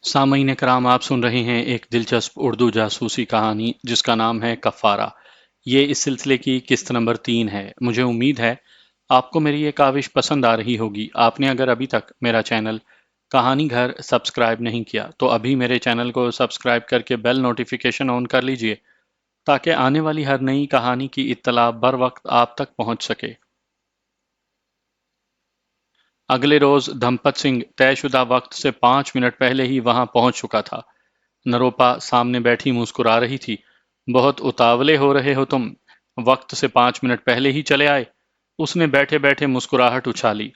سامعین کرام، آپ سن رہے ہیں ایک دلچسپ اردو جاسوسی کہانی جس کا نام ہے کفارہ۔ یہ اس سلسلے کی قسط نمبر 3 ہے۔ مجھے امید ہے آپ کو میری یہ کاوش پسند آ رہی ہوگی۔ آپ نے اگر ابھی تک میرا چینل کہانی گھر سبسکرائب نہیں کیا تو ابھی میرے چینل کو سبسکرائب کر کے بیل نوٹیفیکیشن آن کر لیجئے تاکہ آنے والی ہر نئی کہانی کی اطلاع بر وقت آپ تک پہنچ سکے۔ اگلے روز دھمپت سنگھ طے شدہ وقت سے 5 منٹ پہلے ہی وہاں پہنچ چکا تھا۔ نروپا سامنے بیٹھی مسکرا رہی تھی۔ بہت اتاولے ہو رہے ہو تم، وقت سے 5 منٹ پہلے ہی چلے آئے۔ اس نے بیٹھے بیٹھے مسکراہٹ اچھالی۔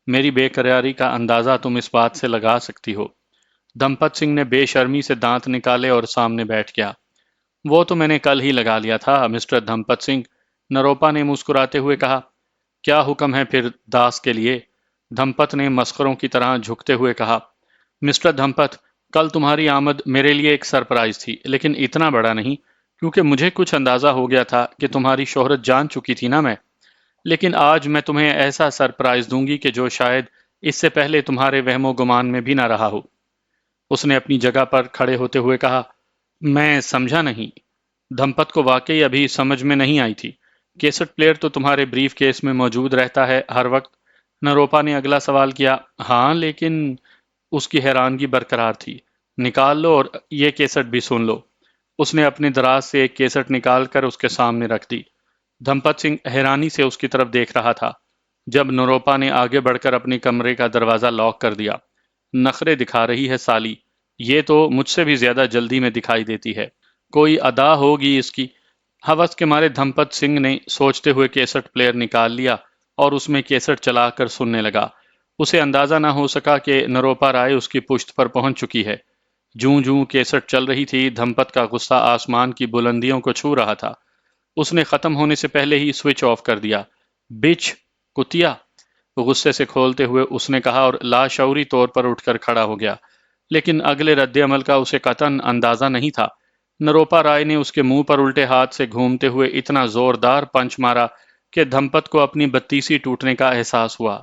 میری بے قراری کا اندازہ تم اس بات سے لگا سکتی ہو۔ دھمپت سنگھ نے بے شرمی سے دانت نکالے اور سامنے بیٹھ گیا۔ وہ تو میں نے کل ہی لگا لیا تھا مسٹر دھمپت سنگھ، نروپا نے مسکراتے ہوئے کہا۔ کیا حکم ہے پھر داس کے لیے؟ دھمپت نے مسخروں کی طرح جھکتے ہوئے کہا۔ مسٹر دھمپت، کل تمہاری آمد میرے لیے ایک سرپرائز تھی، لیکن اتنا بڑا نہیں، کیونکہ مجھے کچھ اندازہ ہو گیا تھا کہ تمہاری شہرت جان چکی تھی نا میں۔ لیکن آج میں تمہیں ایسا سرپرائز دوں گی کہ جو شاید اس سے پہلے تمہارے وہم و گمان میں بھی نہ رہا ہو۔ اس نے اپنی جگہ پر کھڑے ہوتے ہوئے کہا۔ میں سمجھا نہیں۔ دھمپت کو واقعی ابھی سمجھ میں نہیں آئی تھی۔ کیسٹ پلیئر تو تمہارے بریف کیس میں موجود رہتا ہے ہر وقت؟ نروپا نے اگلا سوال کیا۔ ہاں، لیکن اس کی حیرانگی برقرار تھی۔ نکال لو اور یہ کیسٹ بھی سن لو۔ اس نے اپنے دراز سے ایک کیسٹ نکال کر اس کے سامنے رکھ دی۔ دھمپت سنگھ حیرانی سے اس کی طرف دیکھ رہا تھا۔ جب نروپا نے آگے بڑھ کر اپنے کمرے کا دروازہ لاک کر دیا۔ نخرے دکھا رہی ہے سالی، یہ تو مجھ سے بھی زیادہ جلدی میں دکھائی دیتی ہے۔ کوئی ادا ہوگی اس کی۔ ہوس کے مارے دھمپت سنگھ نے سوچتے ہوئے کیسٹ پلیئر نکال لیا اور اس میں کیسٹ چلا کر سننے لگا۔ اسے اندازہ نہ ہو سکا کہ نروپا رائے اس کی پشت پر پہنچ چکی ہے۔ جوں جوں کیسٹ چل رہی تھی، دھمپت کا غصہ آسمان کی بلندیوں کو چھو رہا تھا۔ اس نے ختم ہونے سے پہلے ہی سوئچ آف کر دیا۔ بچ، کتیا، غصے سے کھولتے ہوئے اس نے کہا اور لاشعوری طور پر اٹھ کر کھڑا ہو گیا۔ لیکن اگلے رد عمل کا اسے قطعاً اندازہ نہیں تھا۔ نروپا رائے نے اس کے منہ پر الٹے ہاتھ سے گھومتے ہوئے اتنا زوردار پنچ مارا کہ دھمپت کو اپنی بتیسی ٹوٹنے کا احساس ہوا۔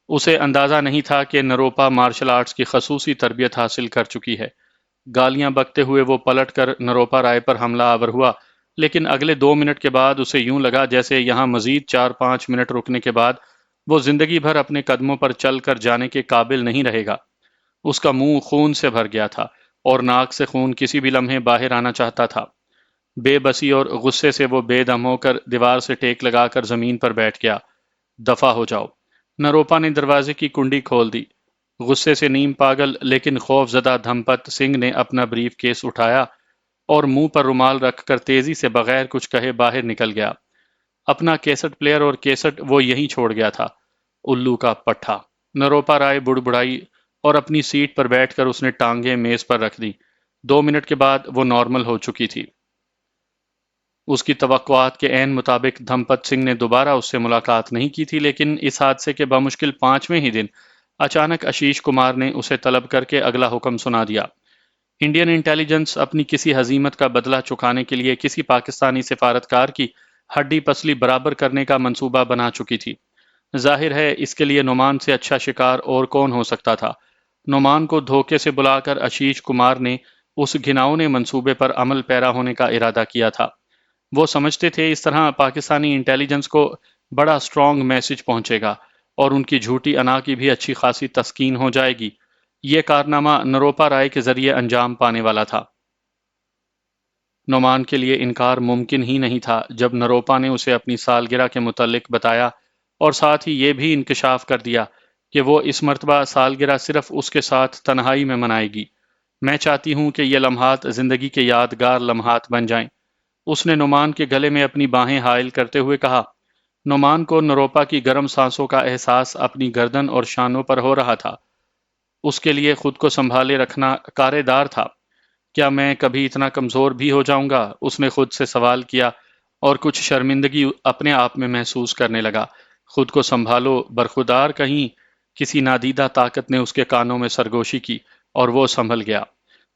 اسے اندازہ نہیں تھا کہ نروپا مارشل آرٹس کی خصوصی تربیت حاصل کر چکی ہے۔ گالیاں بکتے ہوئے وہ پلٹ کر نروپا رائے پر حملہ آور ہوا، لیکن اگلے 2 منٹ کے بعد اسے یوں لگا جیسے یہاں مزید 4-5 منٹ رکنے کے بعد وہ زندگی بھر اپنے قدموں پر چل کر جانے کے قابل نہیں رہے گا۔ اس کا منہ خون سے بھر گیا تھا اور ناک سے خون کسی بھی لمحے باہر آنا چاہتا تھا۔ بے بسی اور غصے سے وہ بے دم ہو کر دیوار سے ٹیک لگا کر زمین پر بیٹھ گیا۔ دفع ہو جاؤ۔ نروپا نے دروازے کی کنڈی کھول دی۔ غصے سے نیم پاگل لیکن خوف زدہ دھمپت سنگھ نے اپنا بریف کیس اٹھایا اور منہ پر رومال رکھ کر تیزی سے بغیر کچھ کہے باہر نکل گیا۔ اپنا کیسٹ پلیئر اور کیسٹ وہ یہیں چھوڑ گیا تھا۔ الو کا پٹھا۔ نروپا رائے بڑبڑائی اور اپنی سیٹ پر بیٹھ کر اس نے ٹانگیں میز پر رکھ دی۔ 2 منٹ کے بعد وہ نارمل ہو چکی تھی۔ اس کی توقعات کے عین مطابق دھمپت سنگھ نے دوبارہ اس سے ملاقات نہیں کی تھی، لیکن اس حادثے کے بمشکل 5ویں ہی دن اچانک آشیش کمار نے اسے طلب کر کے اگلا حکم سنا دیا۔ انڈین انٹیلیجنس اپنی کسی ہزیمت کا بدلہ چکانے کے لیے کسی پاکستانی سفارتکار کی ہڈی پسلی برابر کرنے کا منصوبہ بنا چکی تھی۔ ظاہر ہے اس کے لیے نعمان سے اچھا شکار اور کون ہو سکتا تھا۔ نعمان کو دھوکے سے بلا کر آشیش کمار نے اس گھناؤنے منصوبے پر عمل پیرا ہونے کا ارادہ کیا تھا۔ وہ سمجھتے تھے اس طرح پاکستانی انٹیلیجنس کو بڑا سٹرونگ میسج پہنچے گا اور ان کی جھوٹی انا کی بھی اچھی خاصی تسکین ہو جائے گی۔ یہ کارنامہ نروپا رائے کے ذریعے انجام پانے والا تھا۔ نعمان کے لیے انکار ممکن ہی نہیں تھا جب نروپا نے اسے اپنی سالگرہ کے متعلق بتایا اور ساتھ ہی یہ بھی انکشاف کر دیا کہ وہ اس مرتبہ سالگرہ صرف اس کے ساتھ تنہائی میں منائے گی۔ میں چاہتی ہوں کہ یہ لمحات زندگی کے یادگار لمحات بن جائیں۔ اس نے نعمان کے گلے میں اپنی باہیں حائل کرتے ہوئے کہا۔ نعمان کو نروپا کی گرم سانسوں کا احساس اپنی گردن اور شانوں پر ہو رہا تھا۔ اس کے لیے خود کو سنبھالے رکھنا کارے دار تھا۔ کیا میں کبھی اتنا کمزور بھی ہو جاؤں گا؟ اس نے خود سے سوال کیا اور کچھ شرمندگی اپنے آپ میں محسوس کرنے لگا۔ خود کو سنبھالو برخودار کہیں، کسی نادیدہ طاقت نے اس کے کانوں میں سرگوشی کی اور وہ سنبھل گیا۔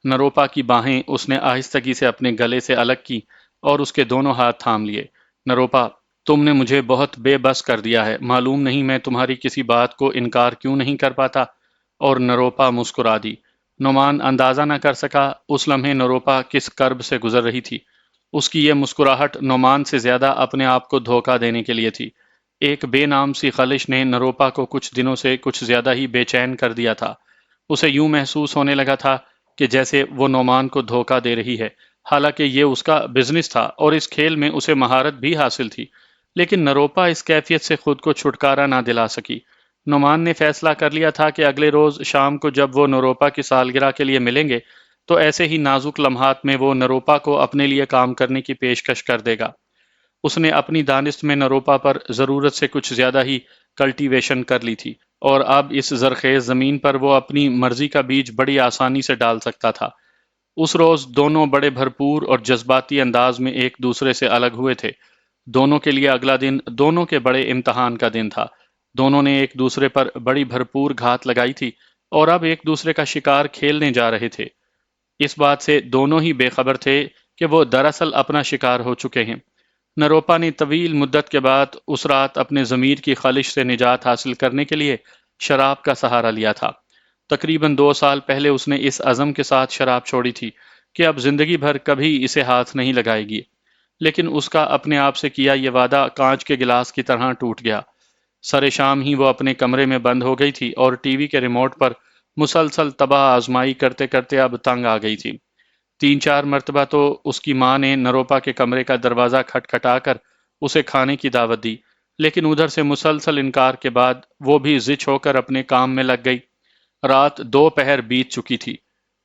نروپا کی باہیں اس نے آہستگی سے اپنے گلے سے الگ کی اور اس کے دونوں ہاتھ تھام لیے۔ نروپا، تم نے مجھے بہت بے بس کر دیا ہے، معلوم نہیں میں تمہاری کسی بات کو انکار کیوں نہیں کر پاتا۔ اور نروپا مسکرا دی۔ نعمان اندازہ نہ کر سکا اس لمحے نروپا کس کرب سے گزر رہی تھی۔ اس کی یہ مسکراہٹ نعمان سے زیادہ اپنے آپ کو دھوکہ دینے کے لیے تھی۔ ایک بے نام سی خلش نے نروپا کو کچھ دنوں سے کچھ زیادہ ہی بے چین کر دیا تھا۔ اسے یوں محسوس ہونے لگا تھا کہ جیسے وہ نعمان کو دھوکہ دے رہی ہے، حالانکہ یہ اس کا بزنس تھا اور اس کھیل میں اسے مہارت بھی حاصل تھی۔ لیکن نروپا اس کیفیت سے خود کو چھٹکارا نہ دلا سکی۔ نعمان نے فیصلہ کر لیا تھا کہ اگلے روز شام کو جب وہ نروپا کی سالگرہ کے لیے ملیں گے تو ایسے ہی نازک لمحات میں وہ نروپا کو اپنے لیے کام کرنے کی پیشکش کر دے گا۔ اس نے اپنی دانست میں نروپا پر ضرورت سے کچھ زیادہ ہی کلٹیویشن کر لی تھی اور اب اس زرخیز زمین پر وہ اپنی مرضی کا بیج بڑی آسانی سے ڈال سکتا تھا۔ اس روز دونوں بڑے بھرپور اور جذباتی انداز میں ایک دوسرے سے الگ ہوئے تھے۔ دونوں کے لیے اگلا دن دونوں کے بڑے امتحان کا دن تھا۔ دونوں نے ایک دوسرے پر بڑی بھرپور گھات لگائی تھی اور اب ایک دوسرے کا شکار کھیلنے جا رہے تھے۔ اس بات سے دونوں ہی بے خبر تھے کہ وہ دراصل اپنا شکار ہو چکے ہیں۔ نروپا نے طویل مدت کے بعد اس رات اپنے ضمیر کی خلش سے نجات حاصل کرنے کے لیے شراب کا سہارا لیا تھا۔ تقریباً 2 سال پہلے اس نے اس عزم کے ساتھ شراب چھوڑی تھی کہ اب زندگی بھر کبھی اسے ہاتھ نہیں لگائے گی، لیکن اس کا اپنے آپ سے کیا یہ وعدہ کانچ کے گلاس کی طرح ٹوٹ گیا۔ سر شام ہی وہ اپنے کمرے میں بند ہو گئی تھی اور ٹی وی کے ریموٹ پر مسلسل تباہ آزمائی کرتے کرتے اب تنگ آ گئی تھی۔ 3 4 مرتبہ تو اس کی ماں نے نروپا کے کمرے کا دروازہ کھٹکھٹا کر اسے کھانے کی دعوت دی، لیکن ادھر سے مسلسل انکار کے بعد وہ بھی زچ ہو کر اپنے کام میں لگ گئی۔ رات 2 پہر بیت چکی تھی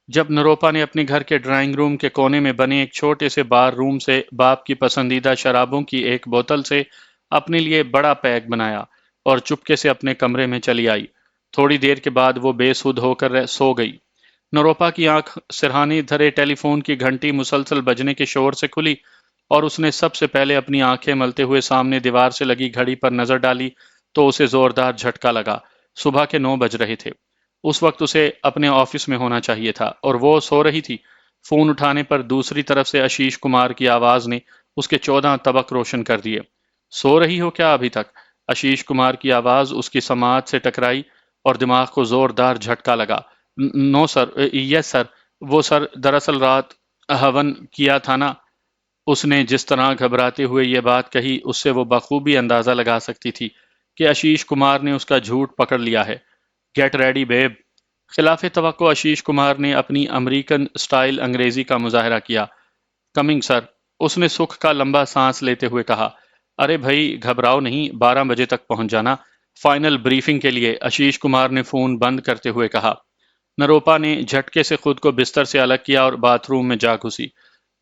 جب نروپا نے اپنے گھر کے ڈرائنگ روم کے کونے میں بنے ایک چھوٹے سے بار روم سے باپ کی پسندیدہ شرابوں کی ایک بوتل سے اپنے لیے بڑا پیک بنایا اور چپکے سے اپنے کمرے میں چلی آئی۔ تھوڑی دیر کے بعد وہ بے سدھ ہو کر سو گئی۔ نروپا کی آنکھ سرہانے دھرے ٹیلی فون کی گھنٹی مسلسل بجنے کے شور سے کھلی اور اس نے سب سے پہلے اپنی آنکھیں ملتے ہوئے سامنے دیوار سے لگی گھڑی پر نظر ڈالی تو اسے زوردار جھٹکا لگا۔ صبح کے 9 بج رہے تھے۔ اس وقت اسے اپنے آفس میں ہونا چاہیے تھا اور وہ سو رہی تھی۔ فون اٹھانے پر دوسری طرف سے آشیش کمار کی آواز نے اس کے 14 طبق روشن کر دیے۔ سو رہی ہو کیا ابھی تک؟ آشیش کمار کی آواز اس کی سماعت سے ٹکرائی اور دماغ کو زوردار جھٹکا لگا۔ نو سر، یس سر، وہ سر دراصل رات ہون کیا تھا نا۔ اس نے جس طرح گھبراتے ہوئے یہ بات کہی اس سے وہ بخوبی اندازہ لگا سکتی تھی کہ آشیش کمار نے اس کا جھوٹ پکڑ لیا ہے۔ Get ready babe. خلاف توقع آشیش کمار نے اپنی امریکن سٹائل انگریزی کا مظاہرہ کیا۔ کمنگ سر، اس نے سکھ کا لمبا سانس لیتے ہوئے کہا۔ ارے بھائی گھبراؤ نہیں، 12 بجے تک پہنچ جانا، فائنل بریفنگ کے لیے، آشیش کمار نے فون بند کرتے ہوئے کہا۔ نروپا نے جھٹکے سے خود کو بستر سے الگ کیا اور باتھ روم میں جا گھسی۔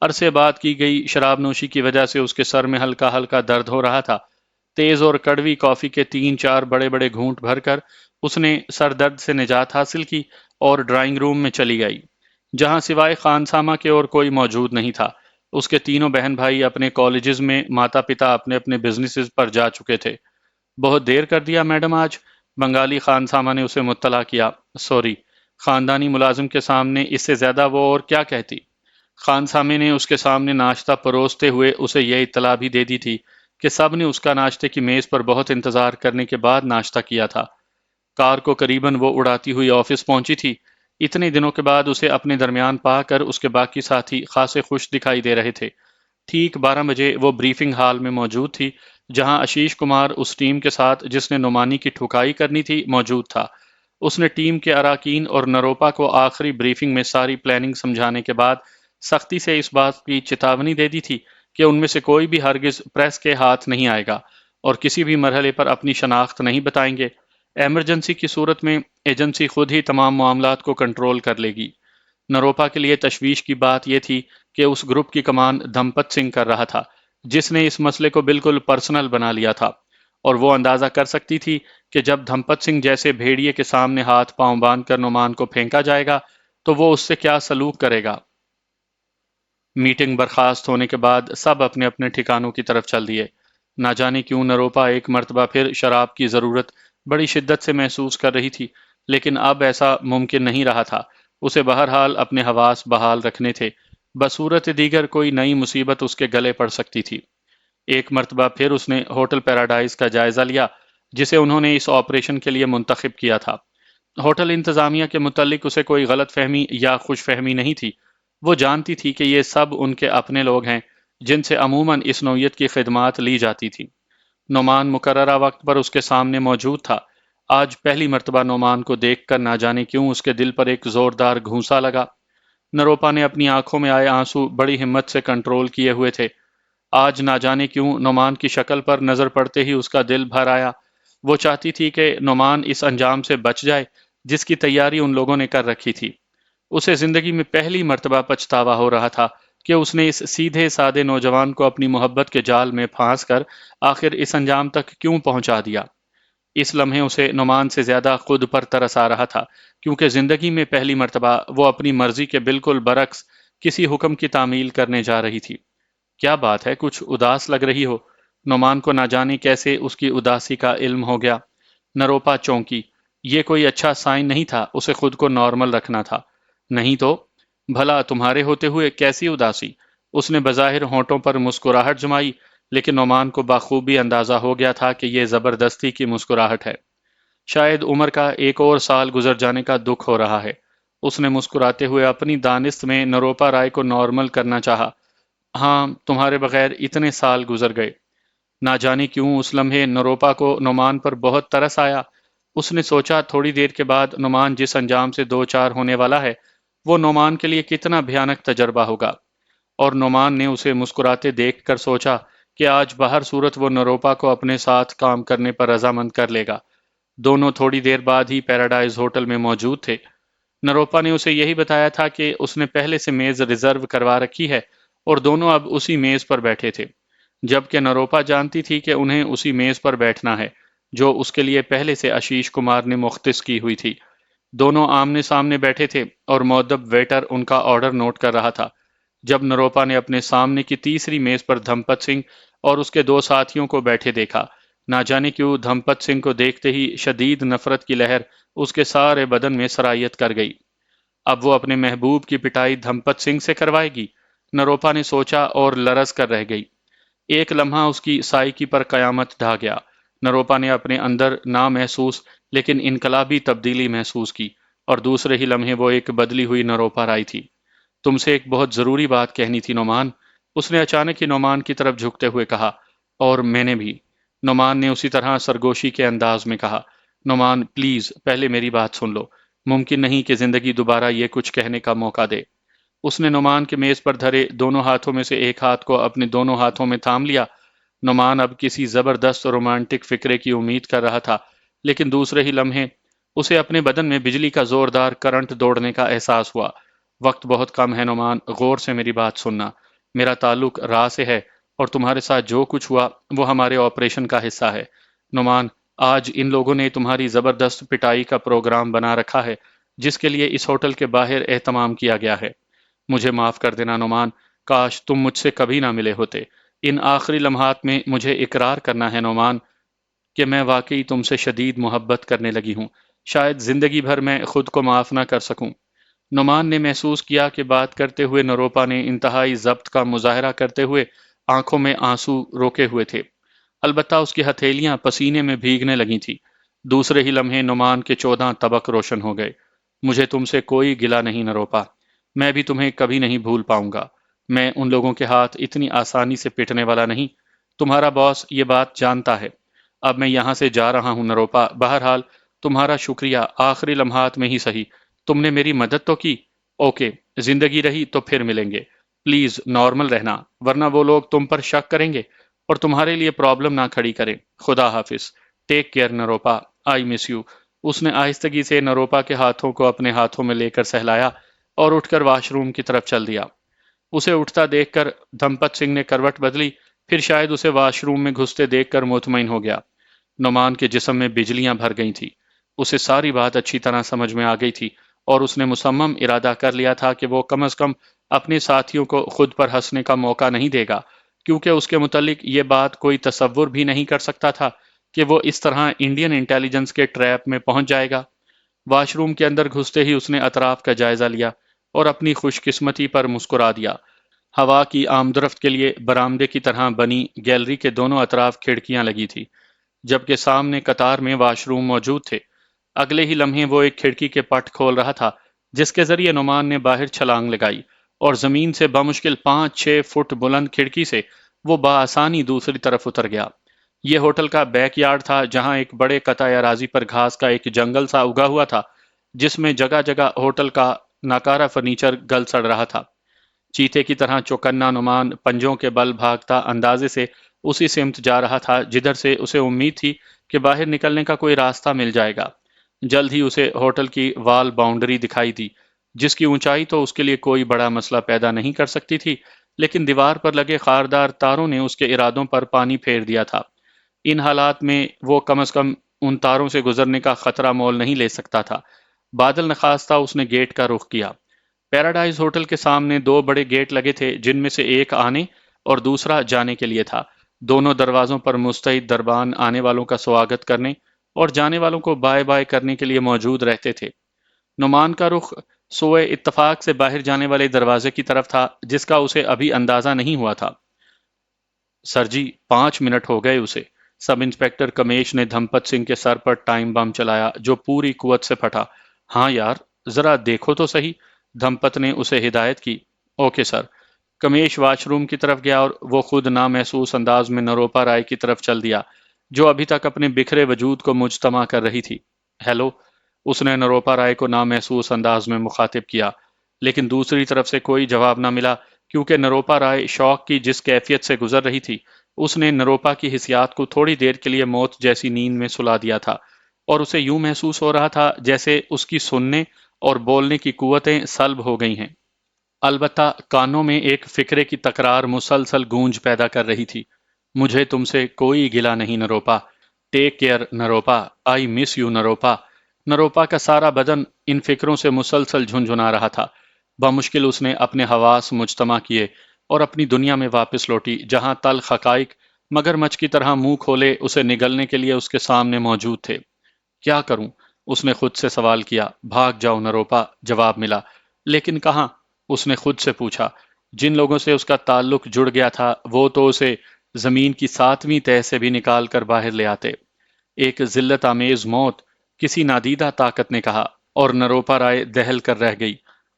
عرصے بعد کی گئی شراب نوشی کی وجہ سے اس کے سر میں ہلکا ہلکا درد ہو رہا تھا۔ تیز اور کڑوی کافی کے 3 4 بڑے بڑے گھونٹ بھر کر اس نے سر درد سے نجات حاصل کی اور ڈرائنگ روم میں چلی گئی، جہاں سوائے خانسامہ کے اور کوئی موجود نہیں تھا۔ اس کے تینوں بہن بھائی اپنے کالجز میں، ماتا پتا اپنے اپنے بزنسز پر جا چکے تھے۔ بہت دیر کر دیا میڈم آج، بنگالی خانسامہ نے اسے مطلع کیا۔ سوری، خاندانی ملازم کے سامنے اس سے زیادہ وہ اور کیا کہتی۔ خانسامے نے اس کے سامنے ناشتہ پروستے ہوئے اسے یہ اطلاع بھی دے دی تھی کہ سب نے اس کا ناشتے کی میز پر بہت انتظار کرنے کے بعد ناشتہ کیا تھا۔ کار کو قریباً وہ اڑاتی ہوئی آفس پہنچی تھی۔ اتنے دنوں کے بعد اسے اپنے درمیان پا کر اس کے باقی ساتھی خاصے خوش دکھائی دے رہے تھے۔ ٹھیک 12 بجے وہ بریفنگ ہال میں موجود تھی، جہاں آشیش کمار اس ٹیم کے ساتھ جس نے نعمانی کی ٹھکائی کرنی تھی موجود تھا۔ اس نے ٹیم کے اراکین اور نروپا کو آخری بریفنگ میں ساری پلاننگ سمجھانے کے بعد سختی سے اس بات کی چتاونی دے دی تھی کہ ان میں سے کوئی بھی ہرگز پریس کے ہاتھ نہیں آئے گا اور کسی بھی مرحلے پر اپنی شناخت نہیں بتائیں گے۔ ایمرجنسی کی صورت میں ایجنسی خود ہی تمام معاملات کو کنٹرول کر لے گی۔ نروپا کے لیے تشویش کی بات یہ تھی کہ اس گروپ کی کمان دھمپت سنگھ کر رہا تھا، جس نے اس مسئلے کو بالکل پرسنل بنا لیا تھا، اور وہ اندازہ کر سکتی تھی کہ جب دھمپت سنگھ جیسے بھیڑیے کے سامنے ہاتھ پاؤں باندھ کر نعمان کو پھینکا جائے گا تو وہ اس سے کیا سلوک کرے گا۔ میٹنگ برخاست ہونے کے بعد سب اپنے اپنے ٹھکانوں کی طرف چل دیے۔ نہ جانے کیوں نروپا ایک مرتبہ پھر شراب کی ضرورت بڑی شدت سے محسوس کر رہی تھی، لیکن اب ایسا ممکن نہیں رہا تھا۔ اسے بہرحال اپنے حواس بحال رکھنے تھے، بصورت دیگر کوئی نئی مصیبت اس کے گلے پڑ سکتی تھی۔ ایک مرتبہ پھر اس نے ہوٹل پیراڈائز کا جائزہ لیا، جسے انہوں نے اس آپریشن کے لیے منتخب کیا تھا۔ ہوٹل انتظامیہ کے متعلق اسے کوئی غلط فہمی یا خوش فہمی نہیں تھی۔ وہ جانتی تھی کہ یہ سب ان کے اپنے لوگ ہیں جن سے عموماً اس نوعیت کی خدمات لی جاتی تھی۔ نعمان مقررہ وقت پر اس کے سامنے موجود تھا۔ آج پہلی مرتبہ نعمان کو دیکھ کر نہ جانے کیوں اس کے دل پر ایک زوردار گھونسا لگا۔ نروپا نے اپنی آنکھوں میں آئے آنسو بڑی ہمت سے کنٹرول کیے ہوئے تھے۔ آج نہ جانے کیوں نعمان کی شکل پر نظر پڑتے ہی اس کا دل بھر آیا۔ وہ چاہتی تھی کہ نعمان اس انجام سے بچ جائے جس کی تیاری ان لوگوں نے کر رکھی تھی۔ اسے زندگی میں پہلی مرتبہ پچھتاوا ہو رہا تھا کہ اس نے اس سیدھے سادے نوجوان کو اپنی محبت کے جال میں پھانس کر آخر اس انجام تک کیوں پہنچا دیا۔ اس لمحے اسے نعمان سے زیادہ خود پر ترس آ رہا تھا، کیونکہ زندگی میں پہلی مرتبہ وہ اپنی مرضی کے بالکل برعکس کسی حکم کی تعمیل کرنے جا رہی تھی۔ کیا بات ہے، کچھ اداس لگ رہی ہو؟ نعمان کو نہ جانے کیسے اس کی اداسی کا علم ہو گیا۔ نروپا چونکی۔ یہ کوئی اچھا سائن نہیں تھا، اسے خود کو نارمل رکھنا تھا۔ نہیں تو بھلا تمہارے ہوتے ہوئے کیسی اداسی؟ اس نے بظاہر ہونٹوں پر مسکراہٹ جمائی، لیکن نعمان کو بخوبی اندازہ ہو گیا تھا کہ یہ زبردستی کی مسکراہٹ ہے۔ شاید عمر کا ایک اور سال گزر جانے کا دکھ ہو رہا ہے۔ اس نے مسکراتے ہوئے اپنی دانست میں نروپا رائے کو نارمل کرنا چاہا۔ ہاں، تمہارے بغیر اتنے سال گزر گئے۔ نہ جانے کیوں اس لمحے نروپا کو نعمان پر بہت ترس آیا۔ اس نے سوچا تھوڑی دیر کے بعد نعمان جس انجام سے دو چار ہونے والا ہے وہ نعمان کے لیے کتنا بھیانک تجربہ ہوگا، اور نعمان نے اسے مسکراتے دیکھ کر سوچا کہ آج بہر صورت وہ نروپا کو اپنے ساتھ کام کرنے پر رضامند کر لے گا۔ دونوں تھوڑی دیر بعد ہی پیراڈائز ہوٹل میں موجود تھے۔ نروپا نے اسے یہی بتایا تھا کہ اس نے پہلے سے میز ریزرو کروا رکھی ہے اور دونوں اب اسی میز پر بیٹھے تھے، جبکہ نروپا جانتی تھی کہ انہیں اسی میز پر بیٹھنا ہے جو اس کے لیے پہلے سے آشیش کمار نے مختص کی ہوئی تھی۔ دونوں آمنے سامنے بیٹھے تھے اور مؤدب ویٹر ان کا آرڈر نوٹ کر رہا تھا جب نروپا نے اپنے سامنے کی تیسری میز پر دھمپت سنگھ اور اس کے دو ساتھیوں کو بیٹھے دیکھا۔ نہ جانے کیوں دھمپت سنگھ کو دیکھتے ہی شدید نفرت کی لہر اس کے سارے بدن میں سرایت کر گئی۔ اب وہ اپنے محبوب کی پٹائی دھمپت سنگھ سے کروائے گی؟ نروپا نے سوچا اور لرز کر رہ گئی۔ ایک لمحہ اس کی سائیکی پر قیامت ڈھا گیا۔ نروپا نے اپنے اندر نامحسوس لیکن انقلابی تبدیلی محسوس کی، اور دوسرے ہی لمحے وہ ایک بدلی ہوئی نروپا رائی تھی۔ تم سے ایک بہت ضروری بات کہنی تھی نعمان، اس نے اچانک ہی نعمان کی طرف جھکتے ہوئے کہا۔ اور میں نے بھی، نعمان نے اسی طرح سرگوشی کے انداز میں کہا۔ نعمان پلیز پہلے میری بات سن لو، ممکن نہیں کہ زندگی دوبارہ یہ کچھ کہنے کا موقع دے۔ اس نے نعمان کے میز پر دھرے دونوں ہاتھوں میں سے ایک ہاتھ کو اپنے دونوں ہاتھوں میں تھام لیا۔ نعمان اب کسی زبردست رومانٹک فکرے کی امید کر رہا تھا، لیکن دوسرے ہی لمحے اسے اپنے بدن میں بجلی کا زوردار کرنٹ دوڑنے کا احساس ہوا۔ وقت بہت کم ہے نعمان، غور سے میری بات سننا۔ میرا تعلق راہ سے ہے اور تمہارے ساتھ جو کچھ ہوا وہ ہمارے آپریشن کا حصہ ہے۔ نعمان، آج ان لوگوں نے تمہاری زبردست پٹائی کا پروگرام بنا رکھا ہے جس کے لیے اس ہوٹل کے باہر اہتمام کیا گیا ہے۔ مجھے معاف کر دینا نعمان، کاش تم مجھ سے کبھی نہ ملے ہوتے۔ ان آخری لمحات میں مجھے اقرار کرنا ہے نعمان کہ میں واقعی تم سے شدید محبت کرنے لگی ہوں۔ شاید زندگی بھر میں خود کو معاف نہ کر سکوں۔ نعمان نے محسوس کیا کہ بات کرتے ہوئے نروپا نے انتہائی ضبط کا مظاہرہ کرتے ہوئے آنکھوں میں آنسو روکے ہوئے تھے، البتہ اس کی ہتھیلیاں پسینے میں بھیگنے لگی تھیں۔ دوسرے ہی لمحے نعمان کے 14 طبق روشن ہو گئے۔ مجھے تم سے کوئی گلہ نہیں نروپا، میں بھی تمہیں کبھی نہیں بھول پاؤں گا۔ میں ان لوگوں کے ہاتھ اتنی آسانی سے پٹنے والا نہیں، تمہارا باس یہ بات جانتا ہے۔ اب میں یہاں سے جا رہا ہوں نروپا، بہرحال تمہارا شکریہ، آخری لمحات میں ہی صحیح تم نے میری مدد تو کی۔ اوکے، زندگی رہی تو پھر ملیں گے۔ پلیز نارمل رہنا، ورنہ وہ لوگ تم پر شک کریں گے اور تمہارے لیے پرابلم نہ کھڑی کریں۔ خدا حافظ، take care Nirupa, I miss you. اس نے آہستگی سے نروپا کے ہاتھوں کو اپنے ہاتھوں میں لے کر سہلایا اور اٹھ کر واش روم کی طرف چل دیا۔ اسے اٹھتا دیکھ کر دھمپت سنگھ نے کروٹ بدلی، پھر شاید اسے واش روم میں گھستے دیکھ کر مطمئن ہو گیا۔ نعمان کے جسم میں بجلیاں بھر گئی تھی۔ اسے ساری بات اچھی طرح سمجھ میں آ گئی تھی اور اس نے مصمم ارادہ کر لیا تھا کہ وہ کم از کم اپنے ساتھیوں کو خود پر ہنسنے کا موقع نہیں دے گا، کیونکہ اس کے متعلق یہ بات کوئی تصور بھی نہیں کر سکتا تھا کہ وہ اس طرح انڈین انٹیلیجنس کے ٹریپ میں پہنچ جائے گا۔ واش روم کے اندر گھستے ہی اس نے اطراف کا جائزہ لیا اور اپنی خوش قسمتی پر مسکرا دیا۔ ہوا کی آمدرفت کے لیے برآمدے کی طرح بنی گیلری کے دونوں اطراف کھڑکیاں لگی تھی، جبکہ سامنے قطار میں واش روم موجود تھے۔ اگلے ہی لمحے وہ ایک کھڑکی کے پٹ کھول رہا تھا جس کے ذریعے نعمان نے باہر چھلانگ لگائی اور زمین سے بمشکل 5-6 فٹ بلند کھڑکی سے وہ بآسانی دوسری طرف اتر گیا۔ یہ ہوٹل کا بیک یارڈ تھا جہاں ایک بڑے قطع اراضی پر گھاس کا ایک جنگل سا اگا ہوا تھا جس میں جگہ جگہ ہوٹل کا ناکارہ فرنیچر گل سڑ رہا تھا۔ چیتے کی طرح چوکنا نعمان پنجوں کے بل بھاگتا اندازے سے اسی سمت جا رہا تھا جدھر سے اسے امید تھی کہ باہر نکلنے کا کوئی راستہ مل جائے گا۔ جلد ہی اسے ہوٹل کی وال باؤنڈری دکھائی دی جس کی اونچائی تو اس کے لیے کوئی بڑا مسئلہ پیدا نہیں کر سکتی تھی، لیکن دیوار پر لگے خاردار تاروں نے اس کے ارادوں پر پانی پھیر دیا تھا۔ ان حالات میں وہ کم از کم ان تاروں سے گزرنے کا خطرہ مول نہیں لے سکتا تھا۔ بادل نخواستہ اس نے گیٹ کا رخ کیا۔ پیراڈائز ہوٹل کے سامنے 2 بڑے گیٹ لگے تھے جن میں سے ایک آنے اور دوسرا جانے کے لیے تھا۔ دونوں دروازوں پر مستعد دربان آنے والوں کا سواگت کرنے اور جانے والوں کو بائے بائے کرنے کے لیے موجود رہتے تھے۔ نعمان کا رخ سوئے اتفاق سے باہر جانے والے دروازے کی طرف تھا جس کا اسے ابھی اندازہ نہیں ہوا تھا۔ سر جی 5 منٹ ہو گئے اسے۔ سب انسپیکٹر کمیش نے دھمپت سنگھ کے سر پر ٹائم بم چلایا جو پوری قوت سے پھٹا۔ ہاں یار ذرا دیکھو تو صحیح، دھمپت نے اسے ہدایت کی۔ Okay sir. کمیش واش روم کی طرف گیا اور وہ خود نامحسوس انداز میں نروپا رائے کی طرف چل دیا جو ابھی تک اپنے بکھرے وجود کو مجتمع کر رہی تھی۔ ہیلو، اس نے نروپا رائے کو نامحسوس انداز میں مخاطب کیا، لیکن دوسری طرف سے کوئی جواب نہ ملا کیونکہ نروپا رائے شوق کی جس کیفیت سے گزر رہی تھی اس نے نروپا کی حسیات کو تھوڑی دیر کے لیے موت جیسی نیند میں سلا دیا تھا اور اسے یوں محسوس ہو رہا تھا جیسے اس کی سننے اور بولنے کی قوتیں سلب ہو گئی ہیں۔ البتہ کانوں میں ایک فکرے کی تکرار مسلسل گونج پیدا کر رہی تھی۔ مجھے تم سے کوئی گلہ نہیں Nirupa, take care Nirupa, I miss you Nirupa. Nirupa کا سارا بدن ان فکروں سے مسلسل جھنجھنا رہا تھا۔ بمشکل اس نے اپنے حواس مجتمع کیے اور اپنی دنیا میں واپس لوٹی جہاں تلخ حقائق مگر مچھ کی طرح منہ کھولے اسے نگلنے کے لیے اس کے سامنے موجود تھے۔ کیا کروں؟ اس نے خود سے سوال کیا۔ بھاگ جاؤ نروپا، جواب ملا۔ لیکن کہاں؟ اس نے خود سے پوچھا۔ جن لوگوں سے اس کا تعلق جڑ گیا تھا وہ تو اسے زمین کی 7ویں تہہ سے بھی نکال کر باہر لے آتے۔ ایک ذلت آمیز موت، کسی نادیدہ طاقت نے کہا، اور نروپا رائے دہل کر رہ گئی۔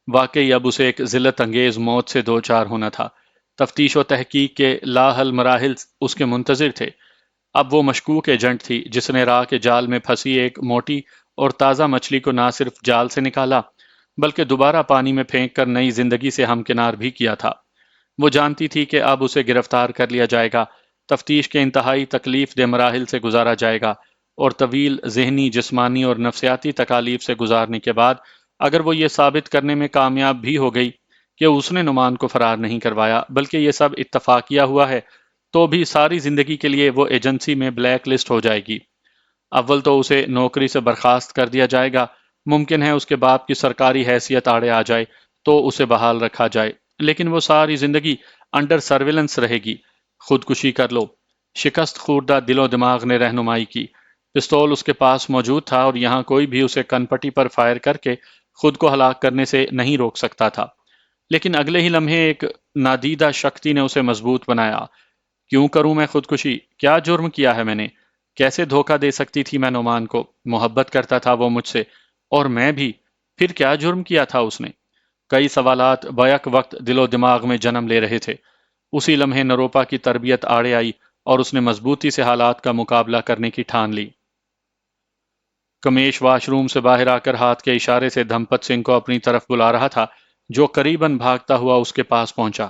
واقعی اب اسے ایک ذلت انگیز موت سے دوچار ہونا تھا۔ تفتیش و تحقیق کے لاحل مراحل اس کے منتظر تھے۔ اب وہ مشکوک ایجنٹ تھی جس نے راہ کے جال میں پھنسی ایک موٹی اور تازہ مچھلی کو نہ صرف جال سے نکالا بلکہ دوبارہ پانی میں پھینک کر نئی زندگی سے ہمکنار بھی کیا تھا۔ وہ جانتی تھی کہ اب اسے گرفتار کر لیا جائے گا، تفتیش کے انتہائی تکلیف دہ مراحل سے گزارا جائے گا اور طویل ذہنی، جسمانی اور نفسیاتی تکالیف سے گزارنے کے بعد اگر وہ یہ ثابت کرنے میں کامیاب بھی ہو گئی کہ اس نے نعمان کو فرار نہیں کروایا بلکہ یہ سب اتفاقیہ ہوا ہے، تو بھی ساری زندگی کے لیے وہ ایجنسی میں بلیک لسٹ ہو جائے گی۔ اول تو اسے نوکری سے برخاست کر دیا جائے گا، ممکن ہے اس کے باپ کی سرکاری حیثیت آڑے آ جائے تو اسے بحال رکھا جائے، لیکن وہ ساری زندگی انڈر سرویلنس رہے گی۔ خودکشی کر لو، شکست خوردہ دل و دماغ نے رہنمائی کی۔ پستول اس کے پاس موجود تھا اور یہاں کوئی بھی اسے کن پٹی پر فائر کر کے خود کو ہلاک کرنے سے نہیں روک سکتا تھا۔ لیکن اگلے ہی لمحے ایک نادیدہ شکتی نے اسے مضبوط بنایا۔ کیوں کروں میں خودکشی؟ کیا جرم کیا ہے میں نے؟ کیسے دھوکہ دے سکتی تھی میں نعمان کو؟ محبت کرتا تھا وہ مجھ سے، اور میں بھی۔ پھر کیا جرم کیا تھا اس نے؟ کئی سوالات بیک وقت دل و دماغ میں جنم لے رہے تھے۔ اسی لمحے نروپا کی تربیت آڑے آئی اور اس نے مضبوطی سے حالات کا مقابلہ کرنے کی ٹھان لی۔ کمیش واش روم سے باہر آ کر ہاتھ کے اشارے سے دھمپت سنگھ کو اپنی طرف بلا رہا تھا جو قریباً بھاگتا ہوا اس کے پاس پہنچا،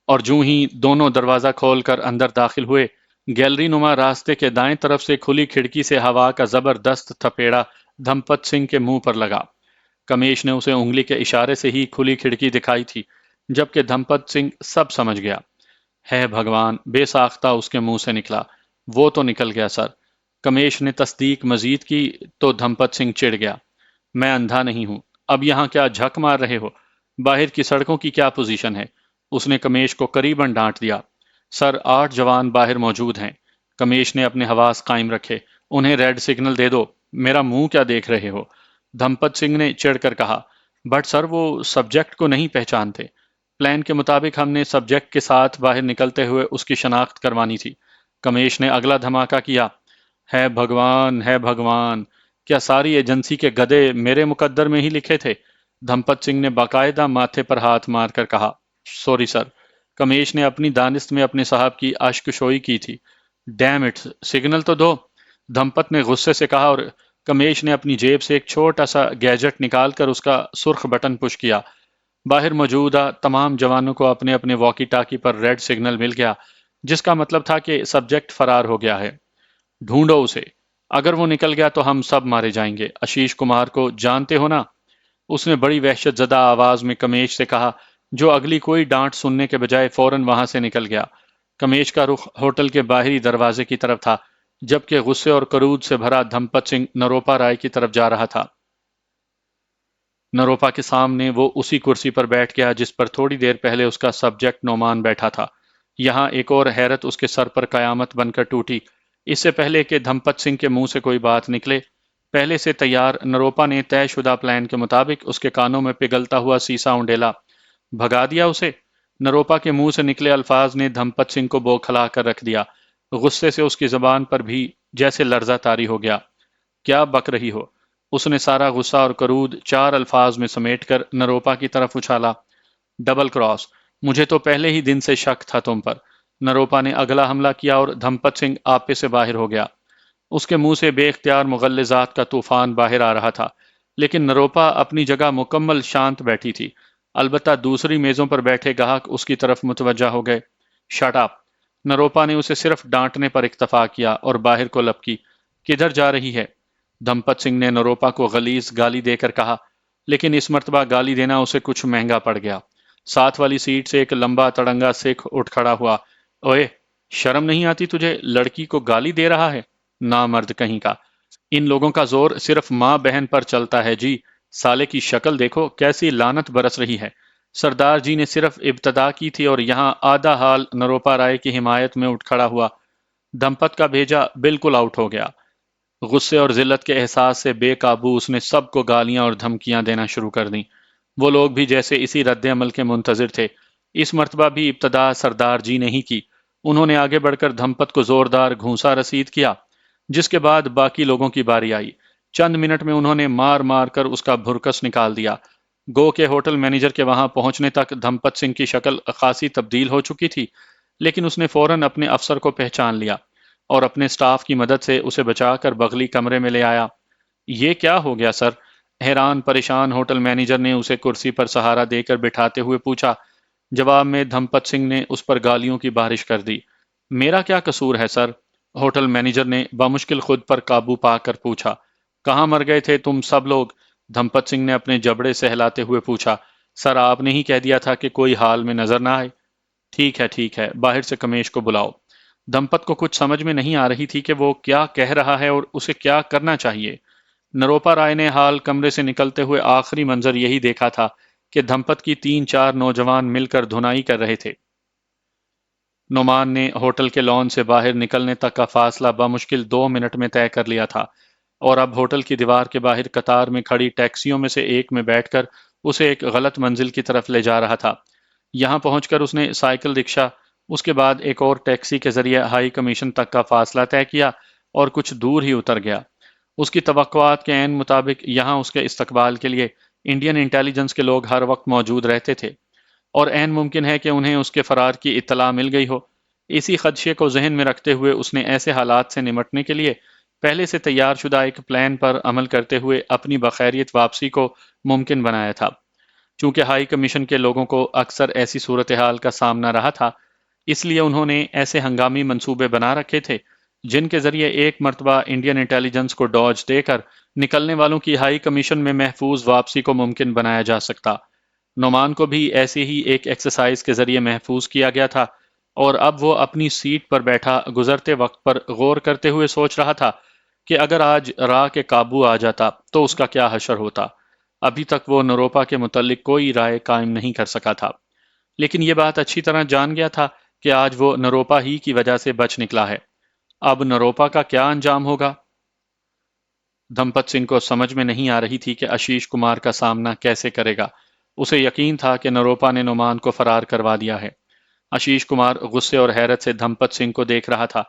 اور جوں ہی دونوں دروازہ کھول کر اندر داخل ہوئے، گیلری نما راستے کے دائیں طرف سے کھلی کھڑکی سے ہوا کا زبردست تھپیڑا دھمپت سنگھ کے منہ پر لگا۔ کمیش نے اسے انگلی کے اشارے سے ہی کھلی کھڑکی دکھائی تھی، جبکہ دھمپت سنگھ سب سمجھ گیا۔ ہے بھگوان، بے ساختہ اس کے منہ سے نکلا۔ وہ تو نکل گیا سر۔ کمیش نے تصدیق مزید کی تو دھمپت سنگھ چڑ گیا۔ میں اندھا نہیں ہوں، اب یہاں کیا جھک مار رہے ہو؟ باہر کی سڑکوں کی کیا پوزیشن ہے؟ اس نے کمیش کو قریباً ڈانٹ دیا۔ سر 8 جوان باہر موجود ہیں۔ کمیش نے اپنے حواس قائم رکھے۔ انہیں ریڈ سگنل دے دو، میرا منہ کیا دیکھ رہے ہو؟ دھمپت سنگھ نے چڑھ کر کہا۔ بٹ سر وہ سبجیکٹ کو نہیں پہچانتے۔ پلان کے مطابق ہم نے سبجیکٹ کے ساتھ باہر نکلتے ہوئے اس کی شناخت کروانی تھی۔ کمیش نے اگلا دھماکہ کیا۔ ہے بھگوان، ہے بھگوان، کیا ساری ایجنسی کے گدے میرے مقدر میں ہی لکھے تھے؟ دھمپت سنگھ نے باقاعدہ ماتھے پر ہاتھ مار کر کہا۔ سوری سر، کمیش نے اپنی دانست میں اپنے صاحب کی اشکشوئی کی تھی۔ ڈیم اٹ، سگنل تو دو، دھمپت نے غصے سے کہا، اور کمیش نے اپنی جیب سے ایک چھوٹا سا گیجٹ نکال کر اس کا سرخ بٹن پش کیا۔ باہر موجودہ تمام جوانوں کو اپنے اپنے واکی ٹاکی پر ریڈ سگنل مل گیا، جس کا مطلب تھا کہ سبجیکٹ فرار ہو گیا ہے۔ ڈھونڈو اسے، اگر وہ نکل گیا تو ہم سب مارے جائیں گے۔ آشیش کمار کو جانتے ہو نا؟ اس نے بڑی وحشت زدہ آواز میں کمیش سے کہا، جو اگلی کوئی ڈانٹ سننے کے بجائے فوراً وہاں سے نکل گیا۔ کمیش کا رخ ہوٹل کے باہری دروازے کی طرف تھا، جبکہ غصے اور کرود سے بھرا دھمپت سنگھ نروپا رائے کی طرف جا رہا تھا۔ نروپا کے سامنے وہ اسی کرسی پر بیٹھ گیا جس پر تھوڑی دیر پہلے اس کا سبجیکٹ نعمان بیٹھا تھا۔ یہاں ایک اور حیرت اس کے سر پر قیامت بن کر ٹوٹی۔ اس سے پہلے کہ دھمپت سنگھ کے منہ سے کوئی بات نکلے، پہلے سے تیار نروپا نے طے شدہ پلان کے مطابق اس کے کانوں میں پگھلتا ہوا سیسا اونڈیلا۔ بھگا دیا اسے؟ نروپا کے منہ سے نکلے الفاظ نے دھمپت سنگھ کو بوکھلا کر رکھ دیا۔ غصے سے اس کی زبان پر بھی جیسے لرزہ طاری ہو گیا۔ کیا بک رہی ہو؟ اس نے سارا غصہ اور کرود 4 الفاظ میں سمیٹ کر نروپا کی طرف اچھالا۔ ڈبل کراس، مجھے تو پہلے ہی دن سے شک تھا تم پر۔ نروپا نے اگلا حملہ کیا اور دھمپت سنگھ آپے سے باہر ہو گیا۔ اس کے منہ سے بے اختیار مغلظات کا طوفان باہر آ رہا تھا، لیکن نروپا اپنی جگہ مکمل شانت بیٹھی تھی۔ البتہ دوسری میزوں پر بیٹھے گاہک اس کی طرف متوجہ ہو گئے۔ Shut up! نروپا نے اسے صرف ڈانٹنے پر اکتفا کیا اور باہر کو لپکی۔ کدھر جا رہی ہے؟ دھمپت سنگھ نے نروپا کو غلیظ گالی دے کر کہا، لیکن اس مرتبہ گالی دینا اسے کچھ مہنگا پڑ گیا۔ ساتھ والی سیٹ سے ایک لمبا تڑنگا سکھ اٹھ کھڑا ہوا۔ اوئے، شرم نہیں آتی تجھے؟ لڑکی کو گالی دے رہا ہے، نامرد کہیں کا! ان لوگوں کا زور صرف ماں بہن پر چلتا ہے جی۔ سالے کی شکل دیکھو، کیسی لعنت برس رہی ہے۔ سردار جی نے صرف ابتدا کی تھی اور یہاں آدھا حال نروپا رائے کی حمایت میں اٹھ کھڑا ہوا۔ دھمپت کا بھیجا بالکل آؤٹ ہو گیا۔ غصے اور ذلت کے احساس سے بے قابو اس نے سب کو گالیاں اور دھمکیاں دینا شروع کر دیں۔ وہ لوگ بھی جیسے اسی رد عمل کے منتظر تھے۔ اس مرتبہ بھی ابتدا سردار جی نے ہی کی۔ انہوں نے آگے بڑھ کر دھمپت کو زوردار گھونسا رسید کیا، جس کے بعد باقی لوگوں کی باری آئی۔ چند منٹ میں انہوں نے مار مار کر اس کا بھرکس نکال دیا۔ گو کہ ہوٹل مینیجر کے وہاں پہنچنے تک دھمپت سنگھ کی شکل خاصی تبدیل ہو چکی تھی، لیکن اس نے فوراً اپنے افسر کو پہچان لیا اور اپنے سٹاف کی مدد سے اسے بچا کر بغلی کمرے میں لے آیا۔ یہ کیا ہو گیا سر؟ حیران پریشان ہوٹل مینیجر نے اسے کرسی پر سہارا دے کر بٹھاتے ہوئے پوچھا۔ جواب میں دھمپت سنگھ نے اس پر گالیوں کی بارش کر دی۔ میرا کیا قصور ہے سر؟ ہوٹل مینیجر نے بمشکل خود پر قابو پا کر پوچھا۔ کہاں مر گئے تھے تم سب لوگ؟ دھمپت سنگھ نے اپنے جبڑے سہلاتے ہوئے پوچھا۔ سر، آپ نے ہی کہہ دیا تھا کہ کوئی حال میں نظر نہ آئے۔ ٹھیک ہے، باہر سے کمیش کو بلاؤ۔ دھمپت کو کچھ سمجھ میں نہیں آ رہی تھی کہ وہ کیا کہہ رہا ہے اور اسے کیا کرنا چاہیے۔ نروپا رائے نے حال کمرے سے نکلتے ہوئے آخری منظر یہی دیکھا تھا کہ دھمپت کی 3-4 نوجوان مل کر دھنائی کر رہے تھے۔ نعمان نے ہوٹل کے لان سے باہر نکلنے تک کا فاصلہ بمشکل 2 منٹ میں طے کر لیا تھا، اور اب ہوٹل کی دیوار کے باہر قطار میں کھڑی ٹیکسیوں میں سے ایک میں بیٹھ کر اسے ایک غلط منزل کی طرف لے جا رہا تھا۔ یہاں پہنچ کر اس نے سائیکل رکشا، اس کے بعد ایک اور ٹیکسی کے ذریعے ہائی کمیشن تک کا فاصلہ طے کیا اور کچھ دور ہی اتر گیا۔ اس کی توقعات کے عین مطابق یہاں اس کے استقبال کے لیے انڈین انٹیلیجنس کے لوگ ہر وقت موجود رہتے تھے، اور عین ممکن ہے کہ انہیں اس کے فرار کی اطلاع مل گئی ہو۔ اسی خدشے کو ذہن میں رکھتے ہوئے اس نے ایسے حالات سے نمٹنے کے لیے پہلے سے تیار شدہ ایک پلان پر عمل کرتے ہوئے اپنی بخیریت واپسی کو ممکن بنایا تھا۔ چونکہ ہائی کمیشن کے لوگوں کو اکثر ایسی صورتحال کا سامنا رہا تھا، اس لیے انہوں نے ایسے ہنگامی منصوبے بنا رکھے تھے جن کے ذریعے ایک مرتبہ انڈین انٹیلیجنس کو ڈوج دے کر نکلنے والوں کی ہائی کمیشن میں محفوظ واپسی کو ممکن بنایا جا سکتا۔ نعمان کو بھی ایسے ہی ایک ایکسرسائز کے ذریعے محفوظ کیا گیا تھا، اور اب وہ اپنی سیٹ پر بیٹھا گزرتے وقت پر غور کرتے ہوئے سوچ رہا تھا کہ اگر آج راہ کے قابو آ جاتا تو اس کا کیا حشر ہوتا۔ ابھی تک وہ نروپا کے متعلق کوئی رائے قائم نہیں کر سکا تھا، لیکن یہ بات اچھی طرح جان گیا تھا کہ آج وہ نروپا ہی کی وجہ سے بچ نکلا ہے۔ اب نروپا کا کیا انجام ہوگا؟ دھمپت سنگھ کو سمجھ میں نہیں آ رہی تھی کہ آشیش کمار کا سامنا کیسے کرے گا۔ اسے یقین تھا کہ نروپا نے نعمان کو فرار کروا دیا ہے۔ آشیش کمار غصے اور حیرت سے دھمپت سنگھ کو دیکھ رہا تھا۔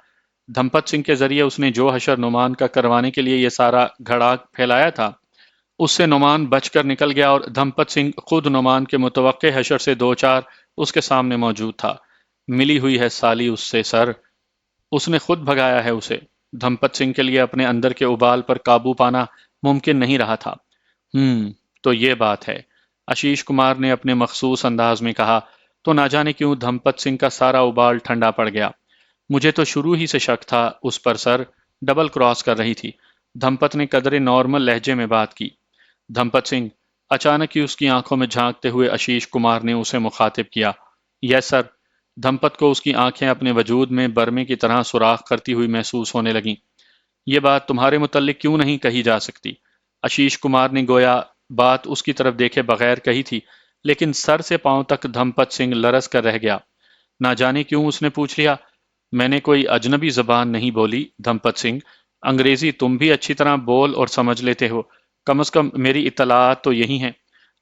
دھمپت سنگھ کے ذریعے اس نے جو حشر نعمان کا کروانے کے لیے یہ سارا گھڑا پھیلایا تھا، اس سے نعمان بچ کر نکل گیا اور دھمپت سنگھ خود نعمان کے متوقع حشر سے دو چار اس کے سامنے موجود تھا۔ ملی ہوئی ہے سالی اس سے سر، اس نے خود بھگایا ہے اسے۔ دھمپت سنگھ کے لیے اپنے اندر کے ابال پر قابو پانا ممکن نہیں رہا تھا۔ تو یہ بات ہے، آشیش کمار نے اپنے مخصوص انداز میں کہا۔ تو نہ جانے کیوں دھمپت سنگھ کا سارا ابال ٹھنڈا پڑ گیا۔ مجھے تو شروع ہی سے شک تھا اس پر سر، ڈبل کراس کر رہی تھی۔ دھمپت نے قدرے نارمل لہجے میں بات کی۔ دھمپت سنگھ، اچانک ہی اس کی آنکھوں میں جھانکتے ہوئے آشیش کمار نے اسے مخاطب کیا۔ یس سر۔ دھمپت کو اس کی آنکھیں اپنے وجود میں برمے کی طرح سوراخ کرتی ہوئی محسوس ہونے لگیں۔ یہ بات تمہارے متعلق کیوں نہیں کہی جا سکتی؟ آشیش کمار نے گویا بات اس کی طرف دیکھے بغیر کہی تھی، لیکن سر سے پاؤں تک دھمپت سنگھ لرز کر رہ گیا۔ نہ جانے کیوں اس نے پوچھ لیا۔ میں نے کوئی اجنبی زبان نہیں بولی دھمپت سنگھ، انگریزی تم بھی اچھی طرح بول اور سمجھ لیتے ہو، کم از کم میری اطلاعات تو یہی ہیں۔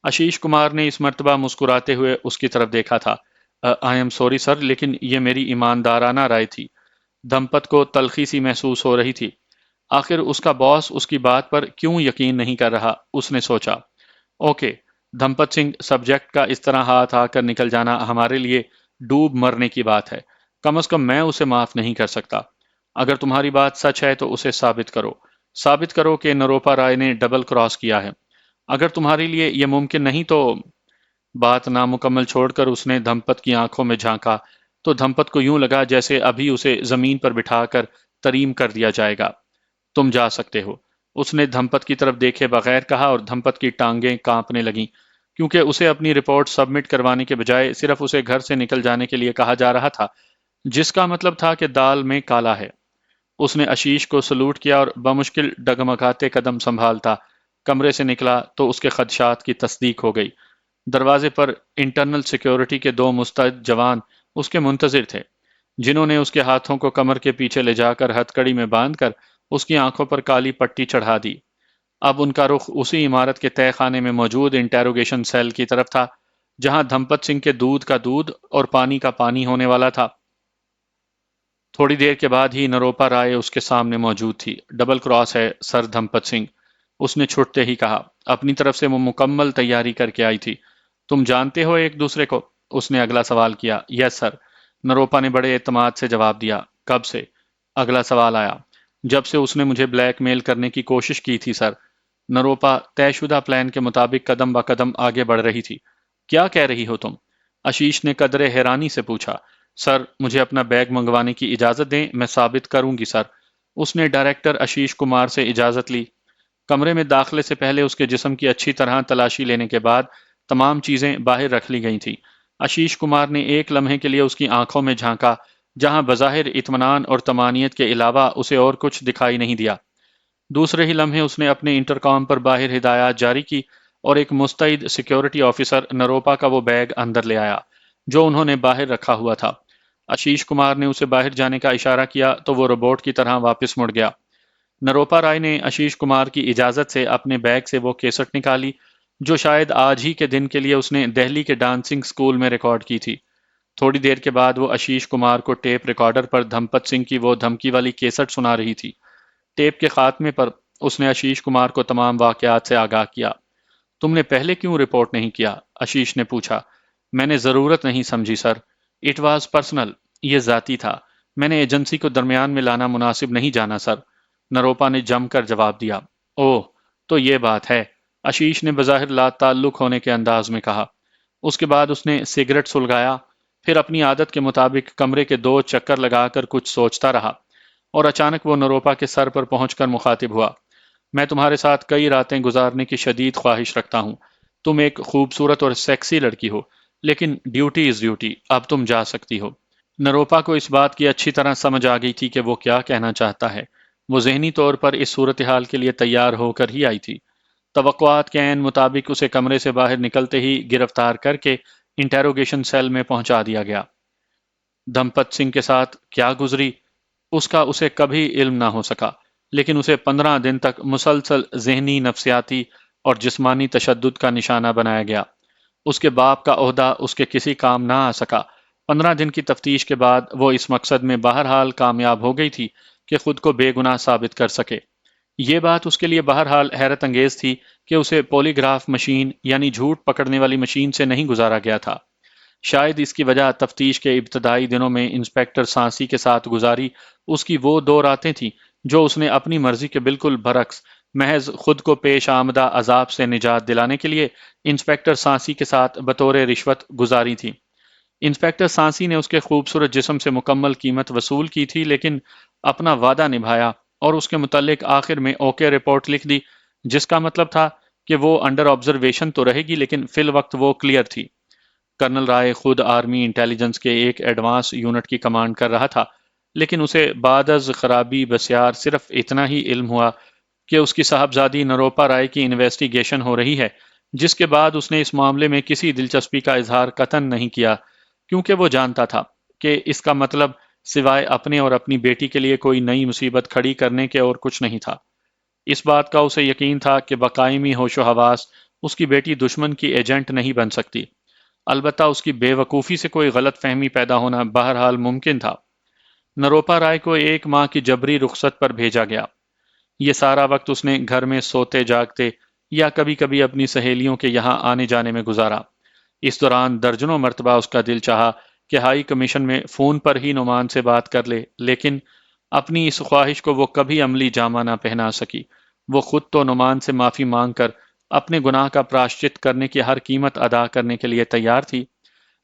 آشیش کمار نے اس مرتبہ مسکراتے ہوئے اس کی طرف دیکھا تھا۔ آئی ایم سوری سر، لیکن یہ میری ایماندارانہ رائے تھی۔ دھمپت کو تلخی سی محسوس ہو رہی تھی۔ آخر اس کا باس اس کی بات پر کیوں یقین نہیں کر رہا، اس نے سوچا۔ اوکے، دھمپت سنگھ، سبجیکٹ کا اس طرح ہاتھ آ کر نکل جانا ہمارے لیے ڈوب مرنے کی بات ہے۔ کم از کم میں اسے معاف نہیں کر سکتا۔ اگر تمہاری بات سچ ہے تو اسے ثابت کرو۔ ثابت کرو کہ نروپا رائے نے ڈبل کراس کیا ہے۔ اگر تمہارے لیے یہ ممکن نہیں تو… بات نامکمل چھوڑ کر اس نے دھمپت کی آنکھوں میں جھانکا تو دھمپت کو یوں لگا جیسے ابھی اسے زمین پر بٹھا کر تریم کر دیا جائے گا۔ تم جا سکتے ہو، اس نے دھمپت کی طرف دیکھے بغیر کہا، اور دھمپت کی ٹانگیں کانپنے لگیں، کیونکہ اسے اپنی رپورٹ سبمٹ کروانے کے بجائے صرف اسے گھر سے نکل جانے کے لیے کہا جا رہا تھا، جس کا مطلب تھا کہ دال میں کالا ہے۔ اس نے آشیش کو سلوٹ کیا اور بمشکل ڈگمگاتے قدم سنبھالتا کمرے سے نکلا تو اس کے خدشات کی تصدیق ہو گئی۔ دروازے پر انٹرنل سیکیورٹی کے دو مستعد جوان اس کے منتظر تھے، جنہوں نے اس کے ہاتھوں کو کمر کے پیچھے لے جا کر ہتھکڑی میں باندھ کر اس کی آنکھوں پر کالی پٹی چڑھا دی۔ اب ان کا رخ اسی عمارت کے تہہ خانے میں موجود انٹیروگیشن سیل کی طرف تھا، جہاں دھمپت سنگھ کے دودھ کا دودھ اور پانی کا پانی ہونے والا تھا۔ تھوڑی دیر کے بعد ہی نروپا رائے اس کے سامنے موجود تھی۔ ڈبل کراس ہے سر دھمپت سنگھ، اس نے چھٹتے ہی کہا۔ اپنی طرف سے وہ مکمل تیاری کر کے آئی تھی۔ تم جانتے ہو ایک دوسرے کو؟ اس نے اگلا سوال کیا۔ یس سر، نروپا نے بڑے اعتماد سے جواب دیا۔ کب سے؟ اگلا سوال آیا۔ جب سے اس نے مجھے بلیک میل کرنے کی کوشش کی تھی سر۔ نروپا طے شدہ پلان کے مطابق قدم با قدم آگے بڑھ رہی تھی۔ کیا کہہ رہی ہو تم؟ آشیش نے قدرے حیرانی سے پوچھا۔ سر، مجھے اپنا بیگ منگوانے کی اجازت دیں، میں ثابت کروں گی سر۔ اس نے ڈائریکٹر آشیش کمار سے اجازت لی۔ کمرے میں داخلے سے پہلے اس کے جسم کی اچھی طرح تلاشی لینے کے بعد تمام چیزیں باہر رکھ لی گئی تھیں۔ آشیش کمار نے ایک لمحے کے لیے اس کی آنکھوں میں جھانکا، جہاں بظاہر اطمینان اور طمانینت کے علاوہ اسے اور کچھ دکھائی نہیں دیا۔ دوسرے ہی لمحے اس نے اپنے انٹرکام پر باہر ہدایات جاری کی اور ایک مستعد سیکیورٹی آفیسر نروپا کا وہ بیگ اندر لے آیا جو انہوں نے باہر رکھا ہوا تھا۔ آشیش کمار نے اسے باہر جانے کا اشارہ کیا تو وہ روبوٹ کی طرح واپس مڑ گیا۔ نروپا رائے نے آشیش کمار کی اجازت سے اپنے بیگ سے وہ کیسٹ نکالی جو شاید آج ہی کے دن کے لیے اس نے دہلی کے ڈانسنگ سکول میں ریکارڈ کی تھی۔ تھوڑی دیر کے بعد وہ آشیش کمار کو ٹیپ ریکارڈر پر دھمپت سنگھ کی وہ دھمکی والی کیسٹ سنا رہی تھی۔ ٹیپ کے خاتمے پر اس نے آشیش کمار کو تمام واقعات سے آگاہ کیا۔ تم نے پہلے کیوں رپورٹ نہیں کیا؟ آشیش نے پوچھا۔ میں نے ضرورت نہیں سمجھی سر۔ اٹ واز پرسنل، یہ ذاتی تھا۔ میں نے ایجنسی کو درمیان میں لانا مناسب نہیں جانا سر، نروپا نے جم کر جواب دیا۔ اوہ، تو یہ بات ہے، آشیش نے بظاہر لا تعلق ہونے کے انداز میں کہا۔ اس کے بعد اس نے سگریٹ سلگایا، پھر اپنی عادت کے مطابق کمرے کے دو چکر لگا کر کچھ سوچتا رہا، اور اچانک وہ نروپا کے سر پر پہنچ کر مخاطب ہوا۔ میں تمہارے ساتھ کئی راتیں گزارنے کی شدید خواہش رکھتا ہوں۔ تم ایک خوبصورت اور سیکسی لڑکی ہو، لیکن ڈیوٹی از ڈیوٹی، اب تم جا سکتی ہو۔ نروپا کو اس بات کی اچھی طرح سمجھ آ گئی تھی کہ وہ کیا کہنا چاہتا ہے۔ وہ ذہنی طور پر اس صورتحال کے لیے تیار ہو کر ہی آئی تھی۔ توقعات کے عین مطابق اسے کمرے سے باہر نکلتے ہی گرفتار کر کے انٹیروگیشن سیل میں پہنچا دیا گیا۔ دھمپت سنگھ کے ساتھ کیا گزری اس کا اسے کبھی علم نہ ہو سکا، لیکن اسے 15 دن تک مسلسل ذہنی، نفسیاتی اور جسمانی تشدد کا نشانہ بنایا گیا۔ اس کے باپ کا عہدہ اس کے کسی کام نہ آ سکا۔ 15 دن کی تفتیش کے بعد وہ اس مقصد میں بہرحال کامیاب ہو گئی تھی کہ خود کو بے گناہ ثابت کر سکے۔ یہ بات اس کے لیے بہرحال حیرت انگیز تھی کہ اسے پولی گراف مشین یعنی جھوٹ پکڑنے والی مشین سے نہیں گزارا گیا تھا۔ شاید اس کی وجہ تفتیش کے ابتدائی دنوں میں انسپیکٹر سانسی کے ساتھ گزاری اس کی وہ 2 راتیں تھیں جو اس نے اپنی مرضی کے بالکل برعکس محض خود کو پیش آمدہ عذاب سے نجات دلانے کے لیے انسپیکٹر سانسی کے ساتھ بطور رشوت گزاری تھی۔ انسپیکٹر سانسی نے اس کے خوبصورت جسم سے مکمل قیمت وصول کی تھی، لیکن اپنا وعدہ نبھایا اور اس کے متعلق آخر میں اوکے رپورٹ لکھ دی، جس کا مطلب تھا کہ وہ انڈر آبزرویشن تو رہے گی لیکن فی الوقت وہ کلیئر تھی۔ کرنل رائے خود آرمی انٹیلیجنس کے ایک ایڈوانس یونٹ کی کمانڈ کر رہا تھا، لیکن اسے بعد از خرابی بسیار صرف اتنا ہی علم ہوا کہ اس کی صاحبزادی نروپا رائے کی انویسٹیگیشن ہو رہی ہے، جس کے بعد اس نے اس معاملے میں کسی دلچسپی کا اظہار قطعاً نہیں کیا، کیونکہ وہ جانتا تھا کہ اس کا مطلب سوائے اپنے اور اپنی بیٹی کے لیے کوئی نئی مصیبت کھڑی کرنے کے اور کچھ نہیں تھا۔ اس بات کا اسے یقین تھا کہ بقائمی ہوش و حواس اس کی بیٹی دشمن کی ایجنٹ نہیں بن سکتی، البتہ اس کی بے وقوفی سے کوئی غلط فہمی پیدا ہونا بہرحال ممکن تھا۔ نروپا رائے کو 1 ماہ کی جبری رخصت پر بھیجا گیا۔ یہ سارا وقت اس نے گھر میں سوتے جاگتے یا کبھی کبھی اپنی سہیلیوں کے یہاں آنے جانے میں گزارا۔ اس دوران درجنوں مرتبہ اس کا دل چاہا کہ ہائی کمیشن میں فون پر ہی نعمان سے بات کر لے، لیکن اپنی اس خواہش کو وہ کبھی عملی جامہ نہ پہنا سکی۔ وہ خود تو نعمان سے معافی مانگ کر اپنے گناہ کا پراشچت کرنے کی ہر قیمت ادا کرنے کے لیے تیار تھی،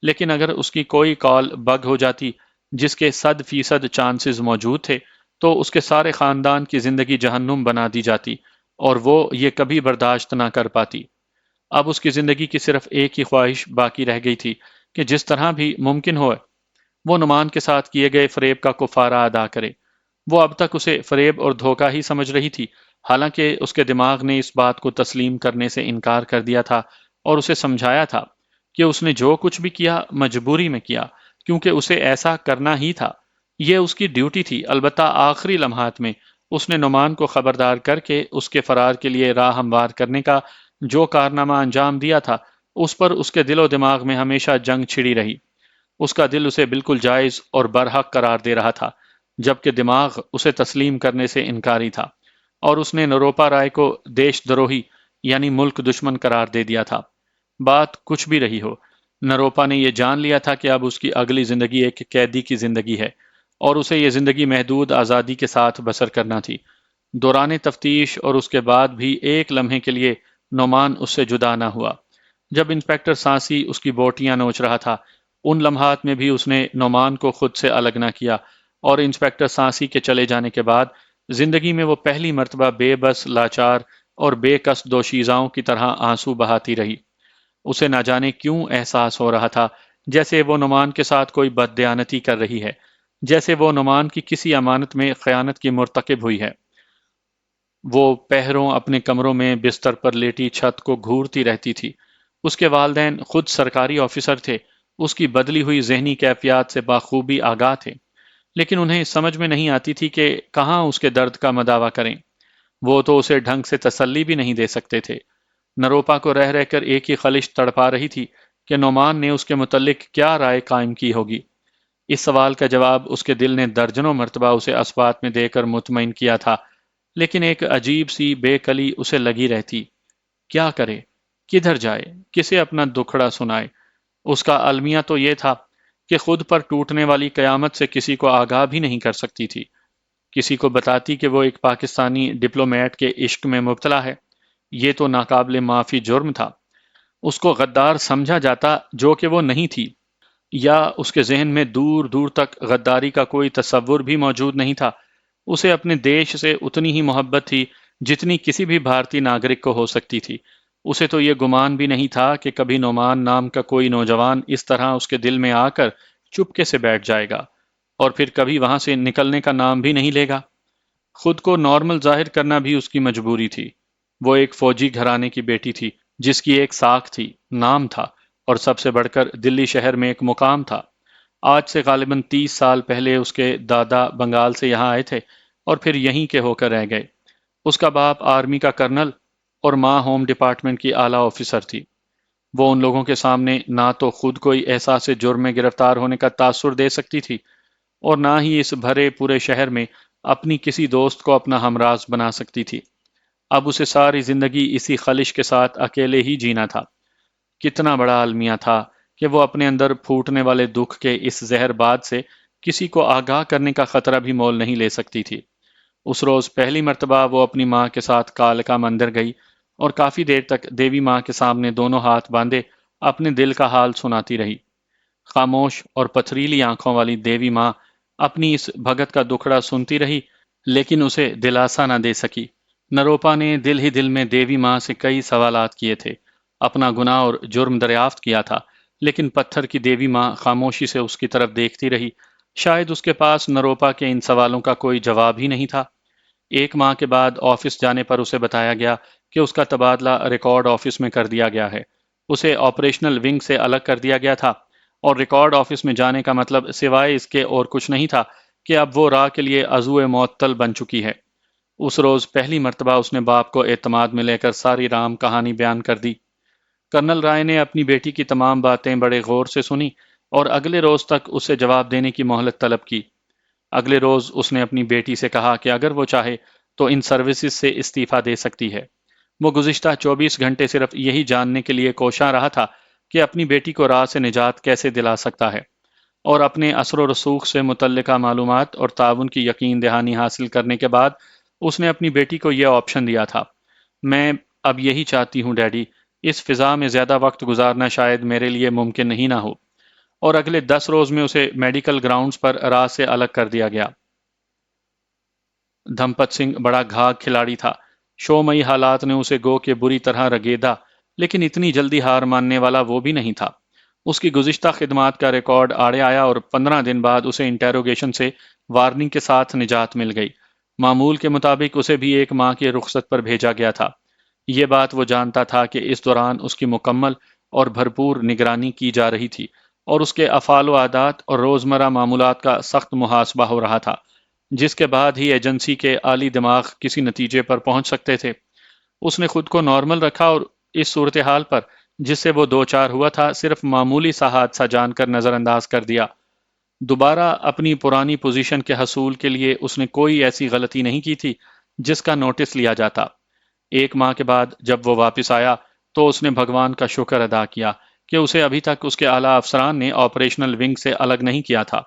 لیکن اگر اس کی کوئی کال بگ ہو جاتی، جس کے 100% چانسز موجود تھے، تو اس کے سارے خاندان کی زندگی جہنم بنا دی جاتی اور وہ یہ کبھی برداشت نہ کر پاتی۔ اب اس کی زندگی کی صرف ایک ہی خواہش باقی رہ گئی تھی کہ جس طرح بھی ممکن ہو وہ نعمان کے ساتھ کیے گئے فریب کا کفارہ ادا کرے۔ وہ اب تک اسے فریب اور دھوکہ ہی سمجھ رہی تھی، حالانکہ اس کے دماغ نے اس بات کو تسلیم کرنے سے انکار کر دیا تھا اور اسے سمجھایا تھا کہ اس نے جو کچھ بھی کیا مجبوری میں کیا، کیونکہ اسے ایسا کرنا ہی تھا، یہ اس کی ڈیوٹی تھی۔ البتہ آخری لمحات میں اس نے نعمان کو خبردار کر کے اس کے فرار کے لیے راہ ہموار کرنے کا جو کارنامہ انجام دیا تھا، اس پر اس کے دل و دماغ میں ہمیشہ جنگ چھڑی رہی۔ اس کا دل اسے بالکل جائز اور برحق قرار دے رہا تھا، جبکہ دماغ اسے تسلیم کرنے سے انکاری تھا، اور اس نے نروپا رائے کو دیش دروہی یعنی ملک دشمن قرار دے دیا تھا۔ بات کچھ بھی رہی ہو، نروپا نے یہ جان لیا تھا کہ اب اس کی اگلی زندگی ایک قیدی کی زندگی ہے اور اسے یہ زندگی محدود آزادی کے ساتھ بسر کرنا تھی۔ دوران تفتیش اور اس کے بعد بھی ایک لمحے کے لیے نعمان اس سے جدا نہ ہوا۔ جب انسپیکٹر سانسی اس کی بوٹیاں نوچ رہا تھا، ان لمحات میں بھی اس نے نعمان کو خود سے الگ نہ کیا، اور انسپیکٹر سانسی کے چلے جانے کے بعد زندگی میں وہ پہلی مرتبہ بے بس، لاچار اور بے کس دوشیزاؤں کی طرح آنسو بہاتی رہی۔ اسے نہ جانے کیوں احساس ہو رہا تھا جیسے وہ نعمان کے ساتھ کوئی بددیانتی کر رہی ہے، جیسے وہ نعمان کی کسی امانت میں خیانت کی مرتکب ہوئی ہے۔ وہ پہروں اپنے کمروں میں بستر پر لیٹی چھت کو گھورتی رہتی تھی۔ اس کے والدین خود سرکاری آفیسر تھے، اس کی بدلی ہوئی ذہنی کیفیات سے بخوبی آگاہ تھے، لیکن انہیں سمجھ میں نہیں آتی تھی کہ کہاں اس کے درد کا مداوا کریں۔ وہ تو اسے ڈھنگ سے تسلی بھی نہیں دے سکتے تھے۔ نروپا کو رہ رہ کر ایک ہی خلش تڑپا رہی تھی کہ نعمان نے اس کے متعلق کیا رائے قائم کی ہوگی۔ اس سوال کا جواب اس کے دل نے درجنوں مرتبہ اسے اسبات میں دے کر مطمئن کیا تھا، لیکن ایک عجیب سی بے کلی اسے لگی رہتی۔ کیا کرے، کدھر جائے، کسے اپنا دکھڑا سنائے؟ اس کا المیہ تو یہ تھا کہ خود پر ٹوٹنے والی قیامت سے کسی کو آگاہ بھی نہیں کر سکتی تھی۔ کسی کو بتاتی کہ وہ ایک پاکستانی ڈپلومیٹ کے عشق میں مبتلا ہے، یہ تو ناقابل معافی جرم تھا۔ اس کو غدار سمجھا جاتا جو کہ وہ نہیں تھی، یا اس کے ذہن میں دور دور تک غداری کا کوئی تصور بھی موجود نہیں تھا۔ اسے اپنے دیش سے اتنی ہی محبت تھی جتنی کسی بھی بھارتی ناگرک کو ہو سکتی تھی۔ اسے تو یہ گمان بھی نہیں تھا کہ کبھی نعمان نام کا کوئی نوجوان اس طرح اس کے دل میں آ کر چپکے سے بیٹھ جائے گا اور پھر کبھی وہاں سے نکلنے کا نام بھی نہیں لے گا۔ خود کو نارمل ظاہر کرنا بھی اس کی مجبوری تھی۔ وہ ایک فوجی گھرانے کی بیٹی تھی جس کی ایک ساکھ تھی، نام تھا، اور سب سے بڑھ کر دلی شہر میں ایک مقام تھا۔ آج سے غالباً 30 سال پہلے اس کے دادا بنگال سے یہاں آئے تھے اور پھر یہیں کے ہو کر رہ گئے۔ اس کا باپ آرمی کا کرنل اور ماں ہوم ڈپارٹمنٹ کی اعلیٰ آفیسر تھی۔ وہ ان لوگوں کے سامنے نہ تو خود کوئی احساس جرم میں گرفتار ہونے کا تاثر دے سکتی تھی اور نہ ہی اس بھرے پورے شہر میں اپنی کسی دوست کو اپنا ہمراز بنا سکتی تھی۔ اب اسے ساری زندگی اسی خلش کے ساتھ اکیلے ہی جینا تھا۔ کتنا بڑا المیہ تھا کہ وہ اپنے اندر پھوٹنے والے دکھ کے اس زہر باد سے کسی کو آگاہ کرنے کا خطرہ بھی مول نہیں لے سکتی تھی۔ اس روز پہلی مرتبہ وہ اپنی ماں کے ساتھ کالکا مندر گئی اور کافی دیر تک دیوی ماں کے سامنے دونوں ہاتھ باندھے اپنے دل کا حال سناتی رہی۔ خاموش اور پتھریلی آنکھوں والی دیوی ماں اپنی اس بھگت کا دکھڑا سنتی رہی، لیکن اسے دلاسا نہ دے سکی۔ نروپا نے دل ہی دل میں دیوی ماں سے کئی سوالات کیے تھے، اپنا گناہ اور جرم دریافت کیا تھا، لیکن پتھر کی دیوی ماں خاموشی سے اس کی طرف دیکھتی رہی۔ شاید اس کے پاس نروپا کے ان سوالوں کا کوئی جواب ہی نہیں تھا۔ ایک ماہ کے بعد آفس جانے پر اسے بتایا گیا کہ اس کا تبادلہ ریکارڈ آفس میں کر دیا گیا ہے۔ اسے آپریشنل ونگ سے الگ کر دیا گیا تھا اور ریکارڈ آفس میں جانے کا مطلب سوائے اس کے اور کچھ نہیں تھا کہ اب وہ راہ کے لیے عضو معطل بن چکی ہے۔ اس روز پہلی مرتبہ اس نے باپ کو اعتماد میں لے کر ساری رام کہانی بیان کر دی۔ کرنل رائے نے اپنی بیٹی کی تمام باتیں بڑے غور سے سنی اور اگلے روز تک اسے جواب دینے کی مہلت طلب کی۔ اگلے روز اس نے اپنی بیٹی سے کہا کہ اگر وہ چاہے تو ان سروسز سے استعفیٰ دے سکتی ہے۔ وہ گزشتہ 24 گھنٹے صرف یہی جاننے کے لیے کوشاں رہا تھا کہ اپنی بیٹی کو راہ سے نجات کیسے دلا سکتا ہے، اور اپنے اثر و رسوخ سے متعلقہ معلومات اور تعاون کی یقین دہانی حاصل کرنے کے بعد اس نے اپنی بیٹی کو یہ آپشن دیا تھا: میں اب یہی چاہتی ہوں ڈیڈی، اس فضا میں زیادہ وقت گزارنا شاید میرے لیے ممکن نہیں نہ ہو۔ اور اگلے 10 روز میں اسے میڈیکل گراؤنڈز پر راہ سے الگ کر دیا گیا۔ دھمپت سنگھ بڑا گھاگ کھلاڑی تھا۔ شومئی حالات نے اسے گو کہ بری طرح رگیدا، لیکن اتنی جلدی ہار ماننے والا وہ بھی نہیں تھا۔ اس کی گزشتہ خدمات کا ریکارڈ آڑے آیا اور 15 دن بعد اسے انٹیروگیشن سے وارننگ کے ساتھ نجات مل گئی۔ معمول کے مطابق اسے بھی ایک ماہ کی رخصت پر بھیجا گیا تھا۔ یہ بات وہ جانتا تھا کہ اس دوران اس کی مکمل اور بھرپور نگرانی کی جا رہی تھی اور اس کے افعال و عادات اور روزمرہ معمولات کا سخت محاسبہ ہو رہا تھا، جس کے بعد ہی ایجنسی کے عالی دماغ کسی نتیجے پر پہنچ سکتے تھے۔ اس نے خود کو نارمل رکھا اور اس صورتحال پر جس سے وہ دو چار ہوا تھا صرف معمولی سا حادثہ جان کر نظر انداز کر دیا۔ دوبارہ اپنی پرانی پوزیشن کے حصول کے لیے اس نے کوئی ایسی غلطی نہیں کی تھی جس کا نوٹس لیا جاتا۔ ایک ماہ کے بعد جب وہ واپس آیا تو اس نے بھگوان کا شکر ادا کیا کہ اسے ابھی تک اس کے اعلیٰ افسران نے آپریشنل ونگ سے الگ نہیں کیا تھا،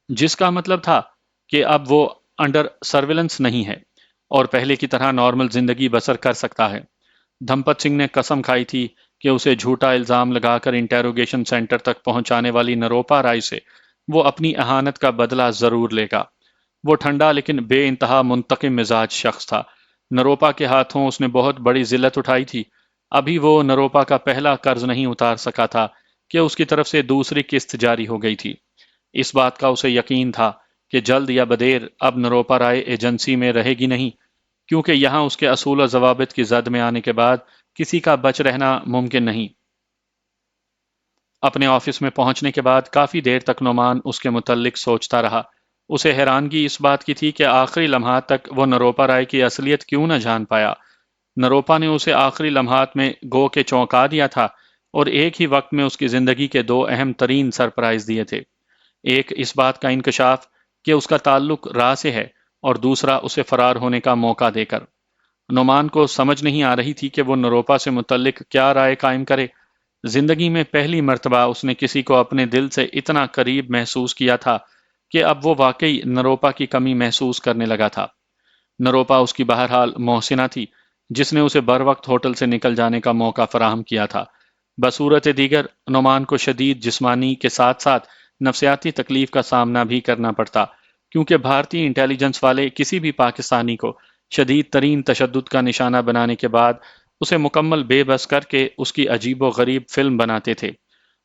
جس کا مطلب تھا کہ اب وہ انڈر سرویلنس نہیں ہے اور پہلے کی طرح نارمل زندگی بسر کر سکتا ہے۔ دھمپت سنگھ نے قسم کھائی تھی کہ اسے جھوٹا الزام لگا کر انٹیروگیشن سینٹر تک پہنچانے والی نروپا رائے سے وہ اپنی اہانت کا بدلہ ضرور لے گا۔ وہ ٹھنڈا لیکن بے انتہا منتقم مزاج شخص تھا۔ نروپا کے ہاتھوں اس نے بہت بڑی ذلت اٹھائی تھی۔ ابھی وہ نروپا کا پہلا قرض نہیں اتار سکا تھا کہ اس کی طرف سے دوسری قسط جاری ہو گئی تھی۔ اس بات کا اسے یقین تھا کہ جلد یا بدیر اب نروپا رائے ایجنسی میں رہے گی نہیں، کیونکہ یہاں اس کے اصول و ضوابط کی زد میں آنے کے بعد کسی کا بچ رہنا ممکن نہیں۔ اپنے آفس میں پہنچنے کے بعد کافی دیر تک نعمان اس کے متعلق سوچتا رہا۔ اسے حیرانگی اس بات کی تھی کہ آخری لمحات تک وہ نروپا رائے کی اصلیت کیوں نہ جان پایا۔ نروپا نے اسے آخری لمحات میں گو کہ چونکا دیا تھا اور ایک ہی وقت میں اس کی زندگی کے دو اہم ترین سرپرائز دیے تھے۔ ایک اس بات کا انکشاف کہ اس کا تعلق راہ سے ہے اور دوسرا اسے فرار ہونے کا موقع دے کر۔ نعمان کو سمجھ نہیں آ رہی تھی کہ وہ نروپا سے متعلق کیا رائے قائم کرے۔ زندگی میں پہلی مرتبہ اس نے کسی کو اپنے دل سے اتنا قریب محسوس کیا تھا کہ اب وہ واقعی نروپا کی کمی محسوس کرنے لگا تھا۔ نروپا اس کی بہرحال محسنہ تھی جس نے اسے بر وقت ہوٹل سے نکل جانے کا موقع فراہم کیا تھا۔ بصورت دیگر نعمان کو شدید جسمانی کے ساتھ ساتھ نفسیاتی تکلیف کا سامنا بھی کرنا پڑتا، کیونکہ بھارتی انٹیلیجنس والے کسی بھی پاکستانی کو شدید ترین تشدد کا نشانہ بنانے کے بعد اسے مکمل بے بس کر کے اس کی عجیب و غریب فلم بناتے تھے،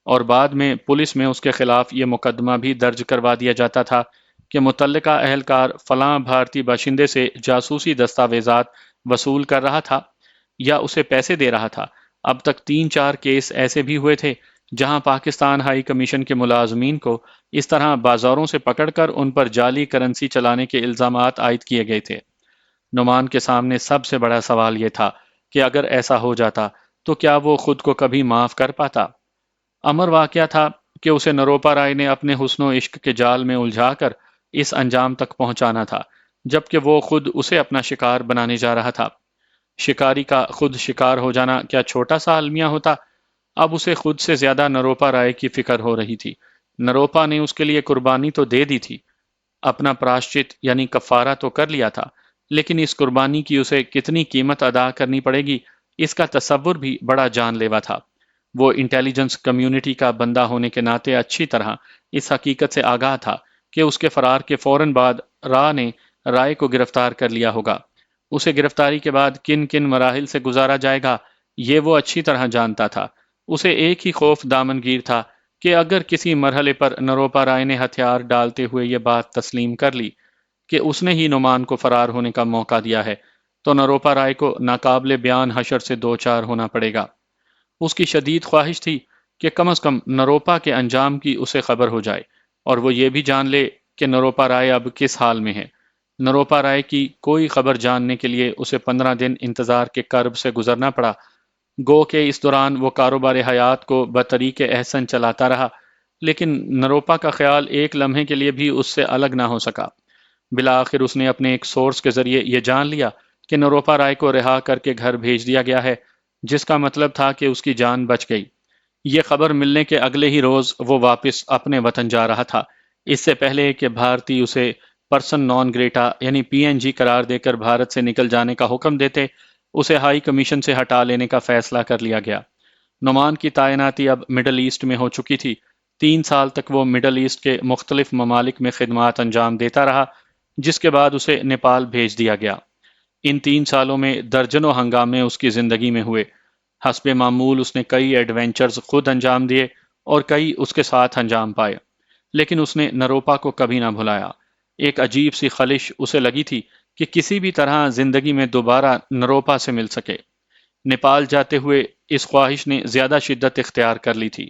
اور بعد میں پولیس میں اس کے خلاف یہ مقدمہ بھی درج کروا دیا جاتا تھا کہ متعلقہ اہلکار فلاں بھارتی باشندے سے جاسوسی دستاویزات وصول کر رہا تھا یا اسے پیسے دے رہا تھا۔ اب تک 3-4 کیس ایسے بھی ہوئے تھے جہاں پاکستان ہائی کمیشن کے ملازمین کو اس طرح بازاروں سے پکڑ کر ان پر جعلی کرنسی چلانے کے الزامات عائد کیے گئے تھے۔ نعمان کے سامنے سب سے بڑا سوال یہ تھا کہ اگر ایسا ہو جاتا تو کیا وہ خود کو کبھی معاف کر پاتا؟ امر واقعہ تھا کہ اسے نروپا رائے نے اپنے حسن و عشق کے جال میں الجھا کر اس انجام تک پہنچانا تھا، جبکہ وہ خود اسے اپنا شکار بنانے جا رہا تھا۔ شکاری کا خود شکار ہو جانا کیا چھوٹا سا المیہ ہوتا؟ اب اسے خود سے زیادہ نروپا رائے کی فکر ہو رہی تھی۔ نروپا نے اس کے لیے قربانی تو دے دی تھی، اپنا پراشچت یعنی کفارہ تو کر لیا تھا، لیکن اس قربانی کی اسے کتنی قیمت ادا کرنی پڑے گی، اس کا تصور بھی بڑا جان لیوا تھا۔ وہ انٹیلیجنس کمیونٹی کا بندہ ہونے کے ناطے اچھی طرح اس حقیقت سے آگاہ تھا کہ اس کے فرار کے فوراً بعد نے رائے کو گرفتار کر لیا ہوگا۔ اسے گرفتاری کے بعد کن کن مراحل سے گزارا جائے گا، یہ وہ اچھی طرح جانتا تھا۔ اسے ایک ہی خوف دامنگیر تھا کہ اگر کسی مرحلے پر نروپا رائے نے ہتھیار ڈالتے ہوئے یہ بات تسلیم کر لی کہ اس نے ہی نعمان کو فرار ہونے کا موقع دیا ہے، تو نروپا رائے کو ناقابل بیان حشر سے دوچار ہونا پڑے گا۔ اس کی شدید خواہش تھی کہ کم از کم نروپا کے انجام کی اسے خبر ہو جائے، اور وہ یہ بھی جان لے کہ نروپا رائے اب کس حال میں ہے۔ نروپا رائے کی کوئی خبر جاننے کے لیے اسے 15 دن انتظار کے کرب سے گزرنا پڑا، گو کہ اس دوران وہ کاروبار حیات کو بطریق احسن چلاتا رہا، لیکن نروپا کا خیال ایک لمحے کے لیے بھی اس سے الگ نہ ہو سکا۔ بالآخر اس نے اپنے ایک سورس کے ذریعے یہ جان لیا کہ نروپا رائے کو رہا کر کے گھر بھیج دیا گیا ہے، جس کا مطلب تھا کہ اس کی جان بچ گئی۔ یہ خبر ملنے کے اگلے ہی روز وہ واپس اپنے وطن جا رہا تھا، اس سے پہلے کہ بھارتی اسے پرسن نان گریٹا یعنی PNG قرار دے کر بھارت سے نکل جانے کا حکم دیتے، اسے ہائی کمیشن سے ہٹا لینے کا فیصلہ کر لیا گیا۔ نعمان کی تعیناتی اب مڈل ایسٹ میں ہو چکی تھی۔ 3 سال تک وہ مڈل ایسٹ کے مختلف ممالک میں خدمات انجام دیتا رہا، جس کے بعد اسے نیپال بھیج دیا گیا۔ ان 3 سالوں میں درجنوں ہنگامے اس کی زندگی میں ہوئے۔ حسب معمول اس نے کئی ایڈونچرز خود انجام دیے اور کئی اس کے ساتھ انجام پائے، لیکن اس نے نروپا کو کبھی نہ بھلایا۔ ایک عجیب سی خلش اسے لگی تھی کہ کسی بھی طرح زندگی میں دوبارہ نروپا سے مل سکے۔ نیپال جاتے ہوئے اس خواہش نے زیادہ شدت اختیار کر لی تھی۔